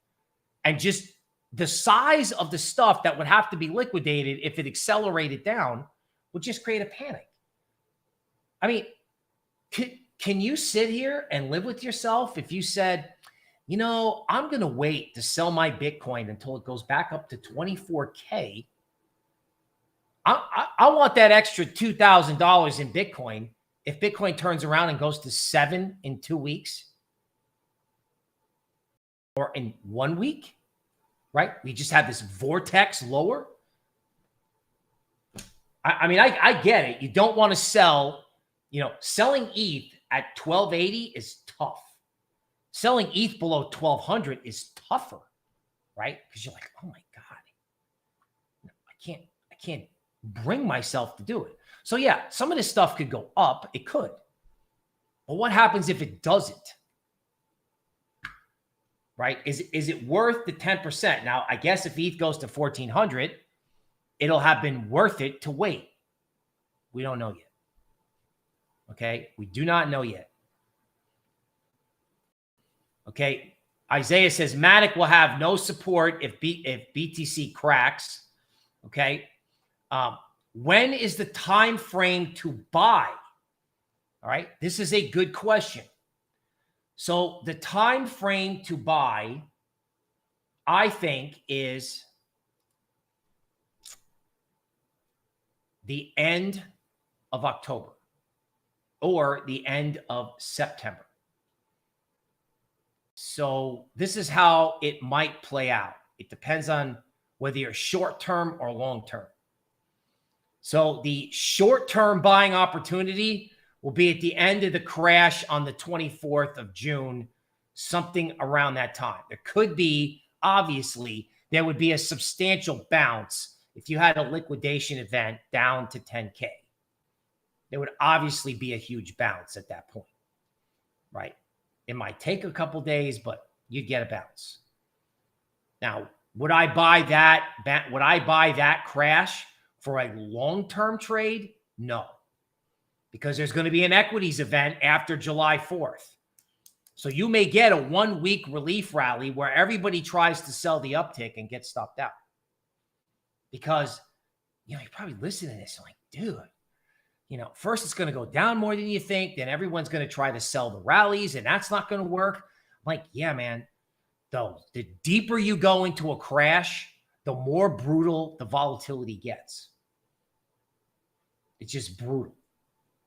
and just the size of the stuff that would have to be liquidated if it accelerated down would just create a panic. I mean, can you sit here and live with yourself if you said, you know, I'm going to wait to sell my Bitcoin until it goes back up to 24K. I want that extra $2,000 in Bitcoin if Bitcoin turns around and goes to 7 in 2 weeks or in 1 week, right? We just have this vortex lower. I mean, I get it. You don't want to sell, selling ETH at 1280 is tough. Selling ETH below 1200 is tougher, right? Because you're like, oh my God, I can't bring myself to do it. So yeah, some of this stuff could go up. It could. But what happens if it doesn't? Right? Is it worth the 10%? Now, I guess if ETH goes to 1400, it'll have been worth it to wait. We don't know yet. Okay? We do not know yet. Okay? Isaiah says MATIC will have no support if BTC cracks. Okay? When is the time frame to buy? All right? This is a good question. So the time frame to buy, I think, is the end of October or the end of September. So this is how it might play out. It depends on whether you're short-term or long-term. So the short-term buying opportunity will be at the end of the crash on the 24th of June, something around that time. There could be, obviously, there would be a substantial bounce if you had a liquidation event down to 10K. There would obviously be a huge bounce at that point, right? It might take a couple days, but you'd get a bounce. Now, would I buy that crash for a long-term trade? No, because there's going to be an equities event after July 4th. So you may get a 1-week relief rally where everybody tries to sell the uptick and get stopped out. Because, you're probably listening to this and like, dude, first it's going to go down more than you think. Then everyone's going to try to sell the rallies and that's not going to work. I'm like, yeah, man, though, the deeper you go into a crash, the more brutal the volatility gets. It's just brutal.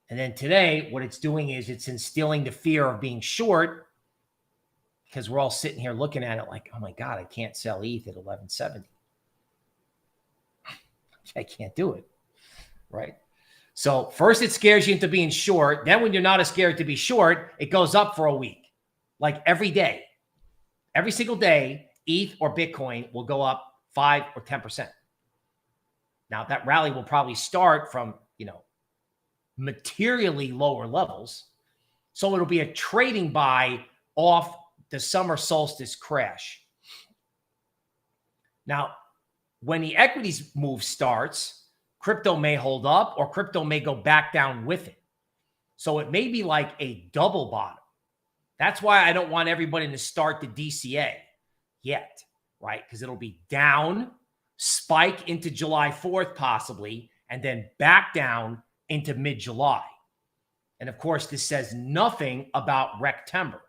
And then today, what it's doing is it's instilling the fear of being short because we're all sitting here looking at it like, oh my God, I can't sell ETH at 1170. I can't do it, right? So first it scares you into being short. Then when you're not as scared to be short, it goes up for a week. Like every day, every single day, ETH or Bitcoin will go up 5 or 10%. Now that rally will probably start from, materially lower levels. So it'll be a trading buy off the summer solstice crash. Now, when the equities move starts, crypto may hold up or crypto may go back down with it. So it may be like a double bottom. That's why I don't want everybody to start the DCA. yet, right? Because it'll be down, spike into July 4th possibly, and then back down into mid-July. And of course, this says nothing about Rectember.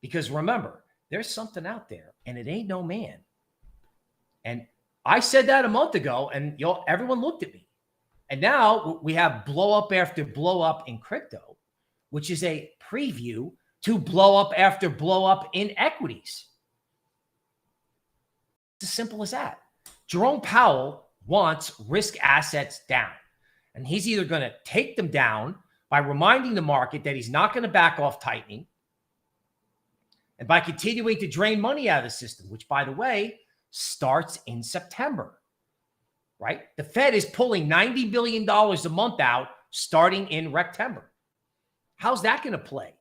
Because remember, there's something out there, and it ain't no man. And I said that a month ago, and everyone looked at me. And now we have blow up after blow up in crypto, which is a preview to blow up after blow up in equities. It's as simple as that. Jerome Powell wants risk assets down, and he's either going to take them down by reminding the market that he's not going to back off tightening, and by continuing to drain money out of the system, which, by the way, starts in September, right? The Fed is pulling $90 billion a month out starting in Rectember. How's that going to play?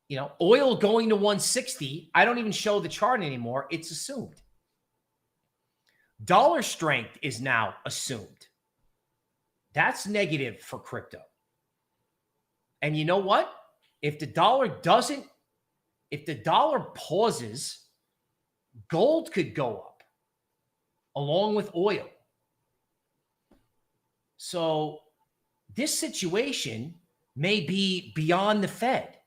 You know, oil going to 160. I don't even show the chart anymore. It's assumed. Dollar strength is now assumed. That's negative for crypto. And you know what? If the dollar pauses, gold could go up along with oil. So this situation may be beyond the Fed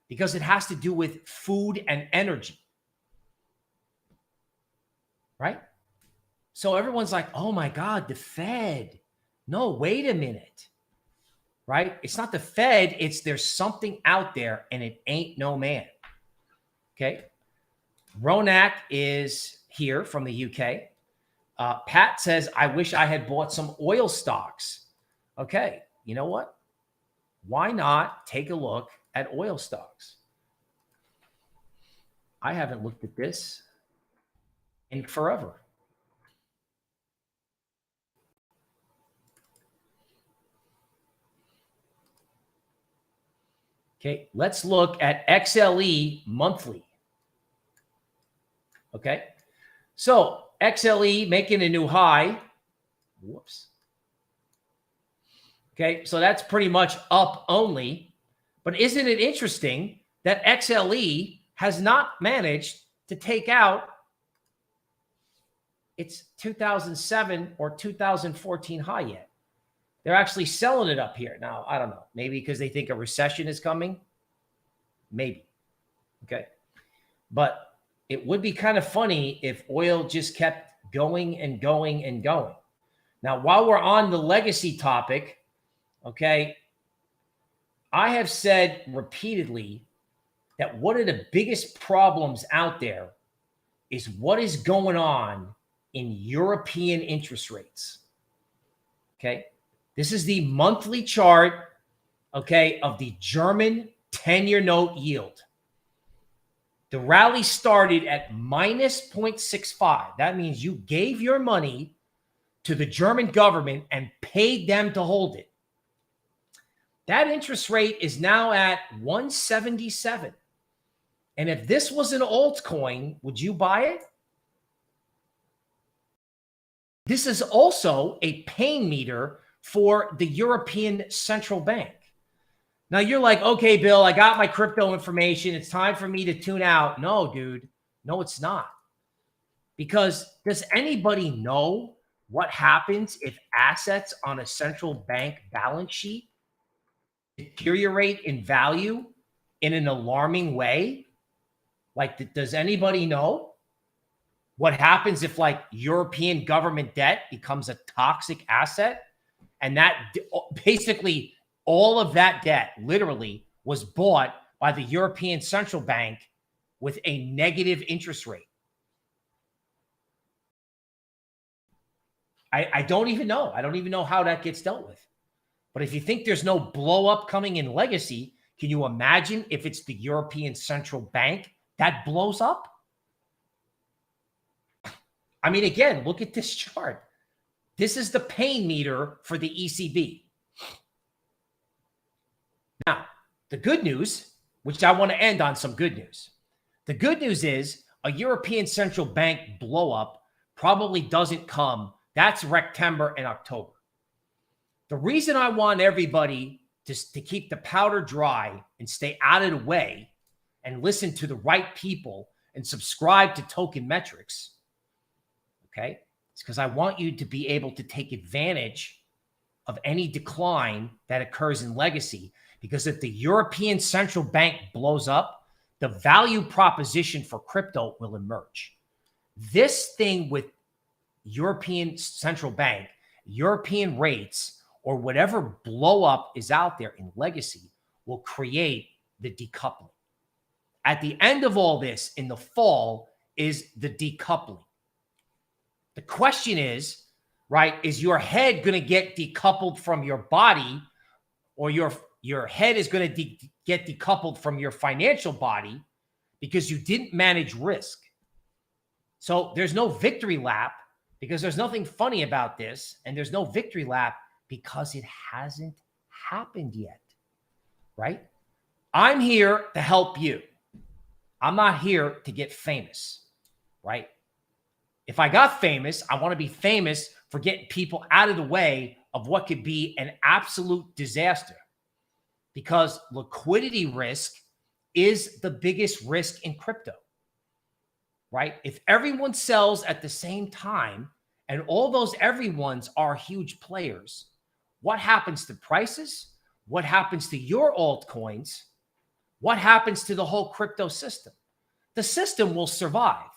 because it has to do with food and energy, right? So everyone's like, oh my God, the Fed. No, wait a minute, right? It's not the Fed. It's there's something out there and it ain't no man. Okay. Ronak is here from the UK. Pat says, I wish I had bought some oil stocks. Okay. You know what? Why not take a look at oil stocks? I haven't looked at this in forever. Okay, let's look at XLE monthly. Okay, so XLE making a new high. Whoops. Okay, so that's pretty much up only. But isn't it interesting that XLE has not managed to take out its 2007 or 2014 high yet? They're actually selling it up here. Now, I don't know. Maybe because they think a recession is coming. Maybe. Okay. But it would be kind of funny if oil just kept going and going and going. Now, while we're on the legacy topic, okay, I have said repeatedly that one of the biggest problems out there is what is going on in European interest rates. Okay. This is the monthly chart, okay, of the German 10-year note yield. The rally started at minus 0.65. That means you gave your money to the German government and paid them to hold it. That interest rate is now at 177. And if this was an altcoin, would you buy it? This is also a pain meter for the European Central Bank. Now you're like, okay, Bill, I got my crypto information. It's time for me to tune out. No, dude. No, it's not. Because does anybody know what happens if assets on a central bank balance sheet deteriorate in value in an alarming way? Like, does anybody know what happens if like European government debt becomes a toxic asset? And that basically all of that debt literally was bought by the European Central Bank with a negative interest rate. I don't even know. I don't even know how that gets dealt with. But if you think there's no blow up coming in legacy, can you imagine if it's the European Central Bank that blows up? I mean, again, look at this chart. This is the pain meter for the ECB. Now, the good news, which I want to end on some good news. The good news is a European Central Bank blow up probably doesn't come. That's Rectember and October. The reason I want everybody to keep the powder dry and stay out of the way and listen to the right people and subscribe to Token Metrics, okay, it's because I want you to be able to take advantage of any decline that occurs in legacy. Because if the European Central Bank blows up, the value proposition for crypto will emerge. This thing with European Central Bank, European rates, or whatever blow up is out there in legacy will create the decoupling. At the end of all this, in the fall, is the decoupling. The question is, right, is your head going to get decoupled from your body, or your head is going to get decoupled from your financial body because you didn't manage risk? So there's no victory lap, because there's nothing funny about this, and there's no victory lap because it hasn't happened yet, right? I'm here to help you. I'm not here to get famous, right? If I got famous, I want to be famous for getting people out of the way of what could be an absolute disaster, because liquidity risk is the biggest risk in crypto, right? If everyone sells at the same time, and all those everyones are huge players, what happens to prices? What happens to your altcoins? What happens to the whole crypto system? The system will survive,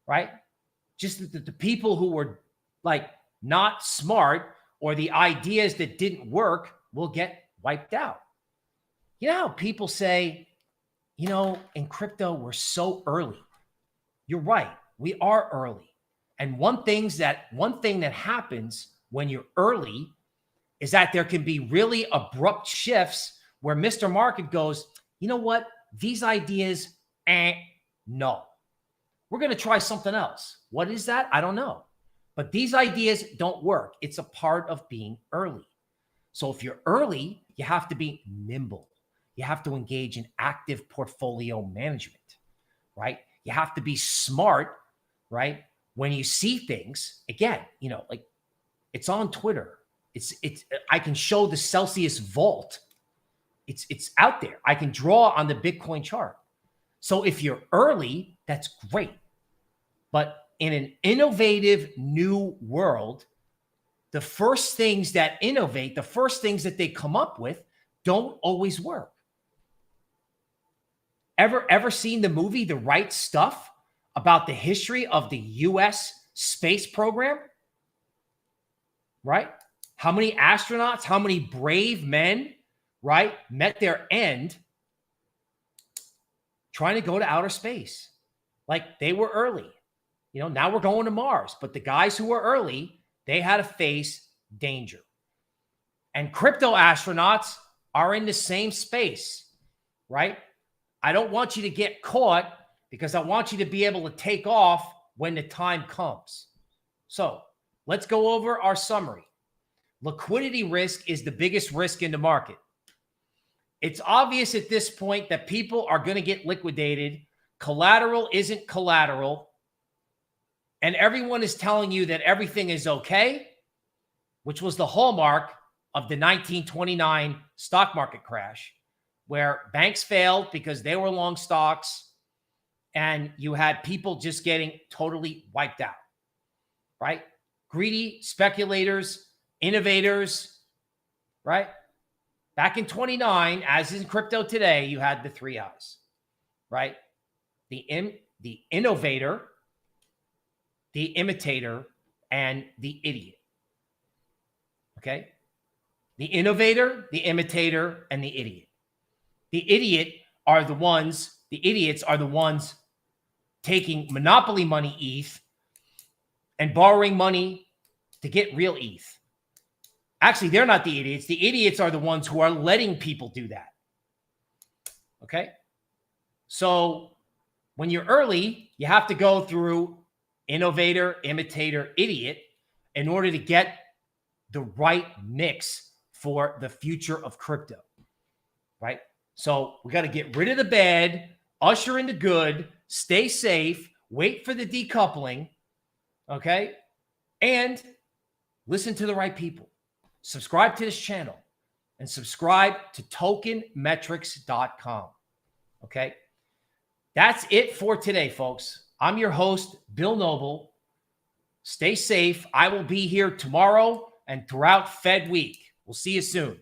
right? Just the people who were like not smart, or the ideas that didn't work, will get wiped out. You know how people say, you know, in crypto, we're so early. You're right. We are early. And one thing that happens when you're early is that there can be really abrupt shifts where Mr. Market goes, you know what? These ideas, no. We're going to try something else. What is that? I don't know. But these ideas don't work. It's a part of being early. So if you're early, you have to be nimble. You have to engage in active portfolio management, right? You have to be smart, right? When you see things, again, you know, like it's on Twitter. I can show the Celsius vault. It's out there. I can draw on the Bitcoin chart. So if you're early, that's great. But in an innovative new world, the first things that innovate, the first things that they come up with don't always work. Ever seen the movie The Right Stuff, about the history of the US space program? Right? How many astronauts, how many brave men, right, met their end trying to go to outer space? Like, they were early. You know, now we're going to Mars. But the guys who were early, they had to face danger. And crypto astronauts are in the same space, right? I don't want you to get caught, because I want you to be able to take off when the time comes. So let's go over our summary. Liquidity risk is the biggest risk in the market. It's obvious at this point that people are going to get liquidated. Collateral isn't collateral. And everyone is telling you that everything is okay, which was the hallmark of the 1929 stock market crash, where banks failed because they were long stocks, and you had people just getting totally wiped out, right? Greedy speculators, innovators, right? Back in 29, as in crypto today, you had the three I's, right? The innovator, the imitator, and the idiot, okay? The innovator, the imitator, and the idiot. The idiots are the ones taking monopoly money ETH and borrowing money to get real ETH. Actually, they're not the idiots. The idiots are the ones who are letting people do that. Okay? So when you're early, you have to go through innovator, imitator, idiot in order to get the right mix for the future of crypto, right? So we got to get rid of the bad, usher in the good, stay safe, wait for the decoupling, okay? And listen to the right people. Subscribe to this channel and subscribe to tokenmetrics.com, okay? That's it for today, folks. I'm your host, Bill Noble. Stay safe. I will be here tomorrow and throughout Fed week. We'll see you soon.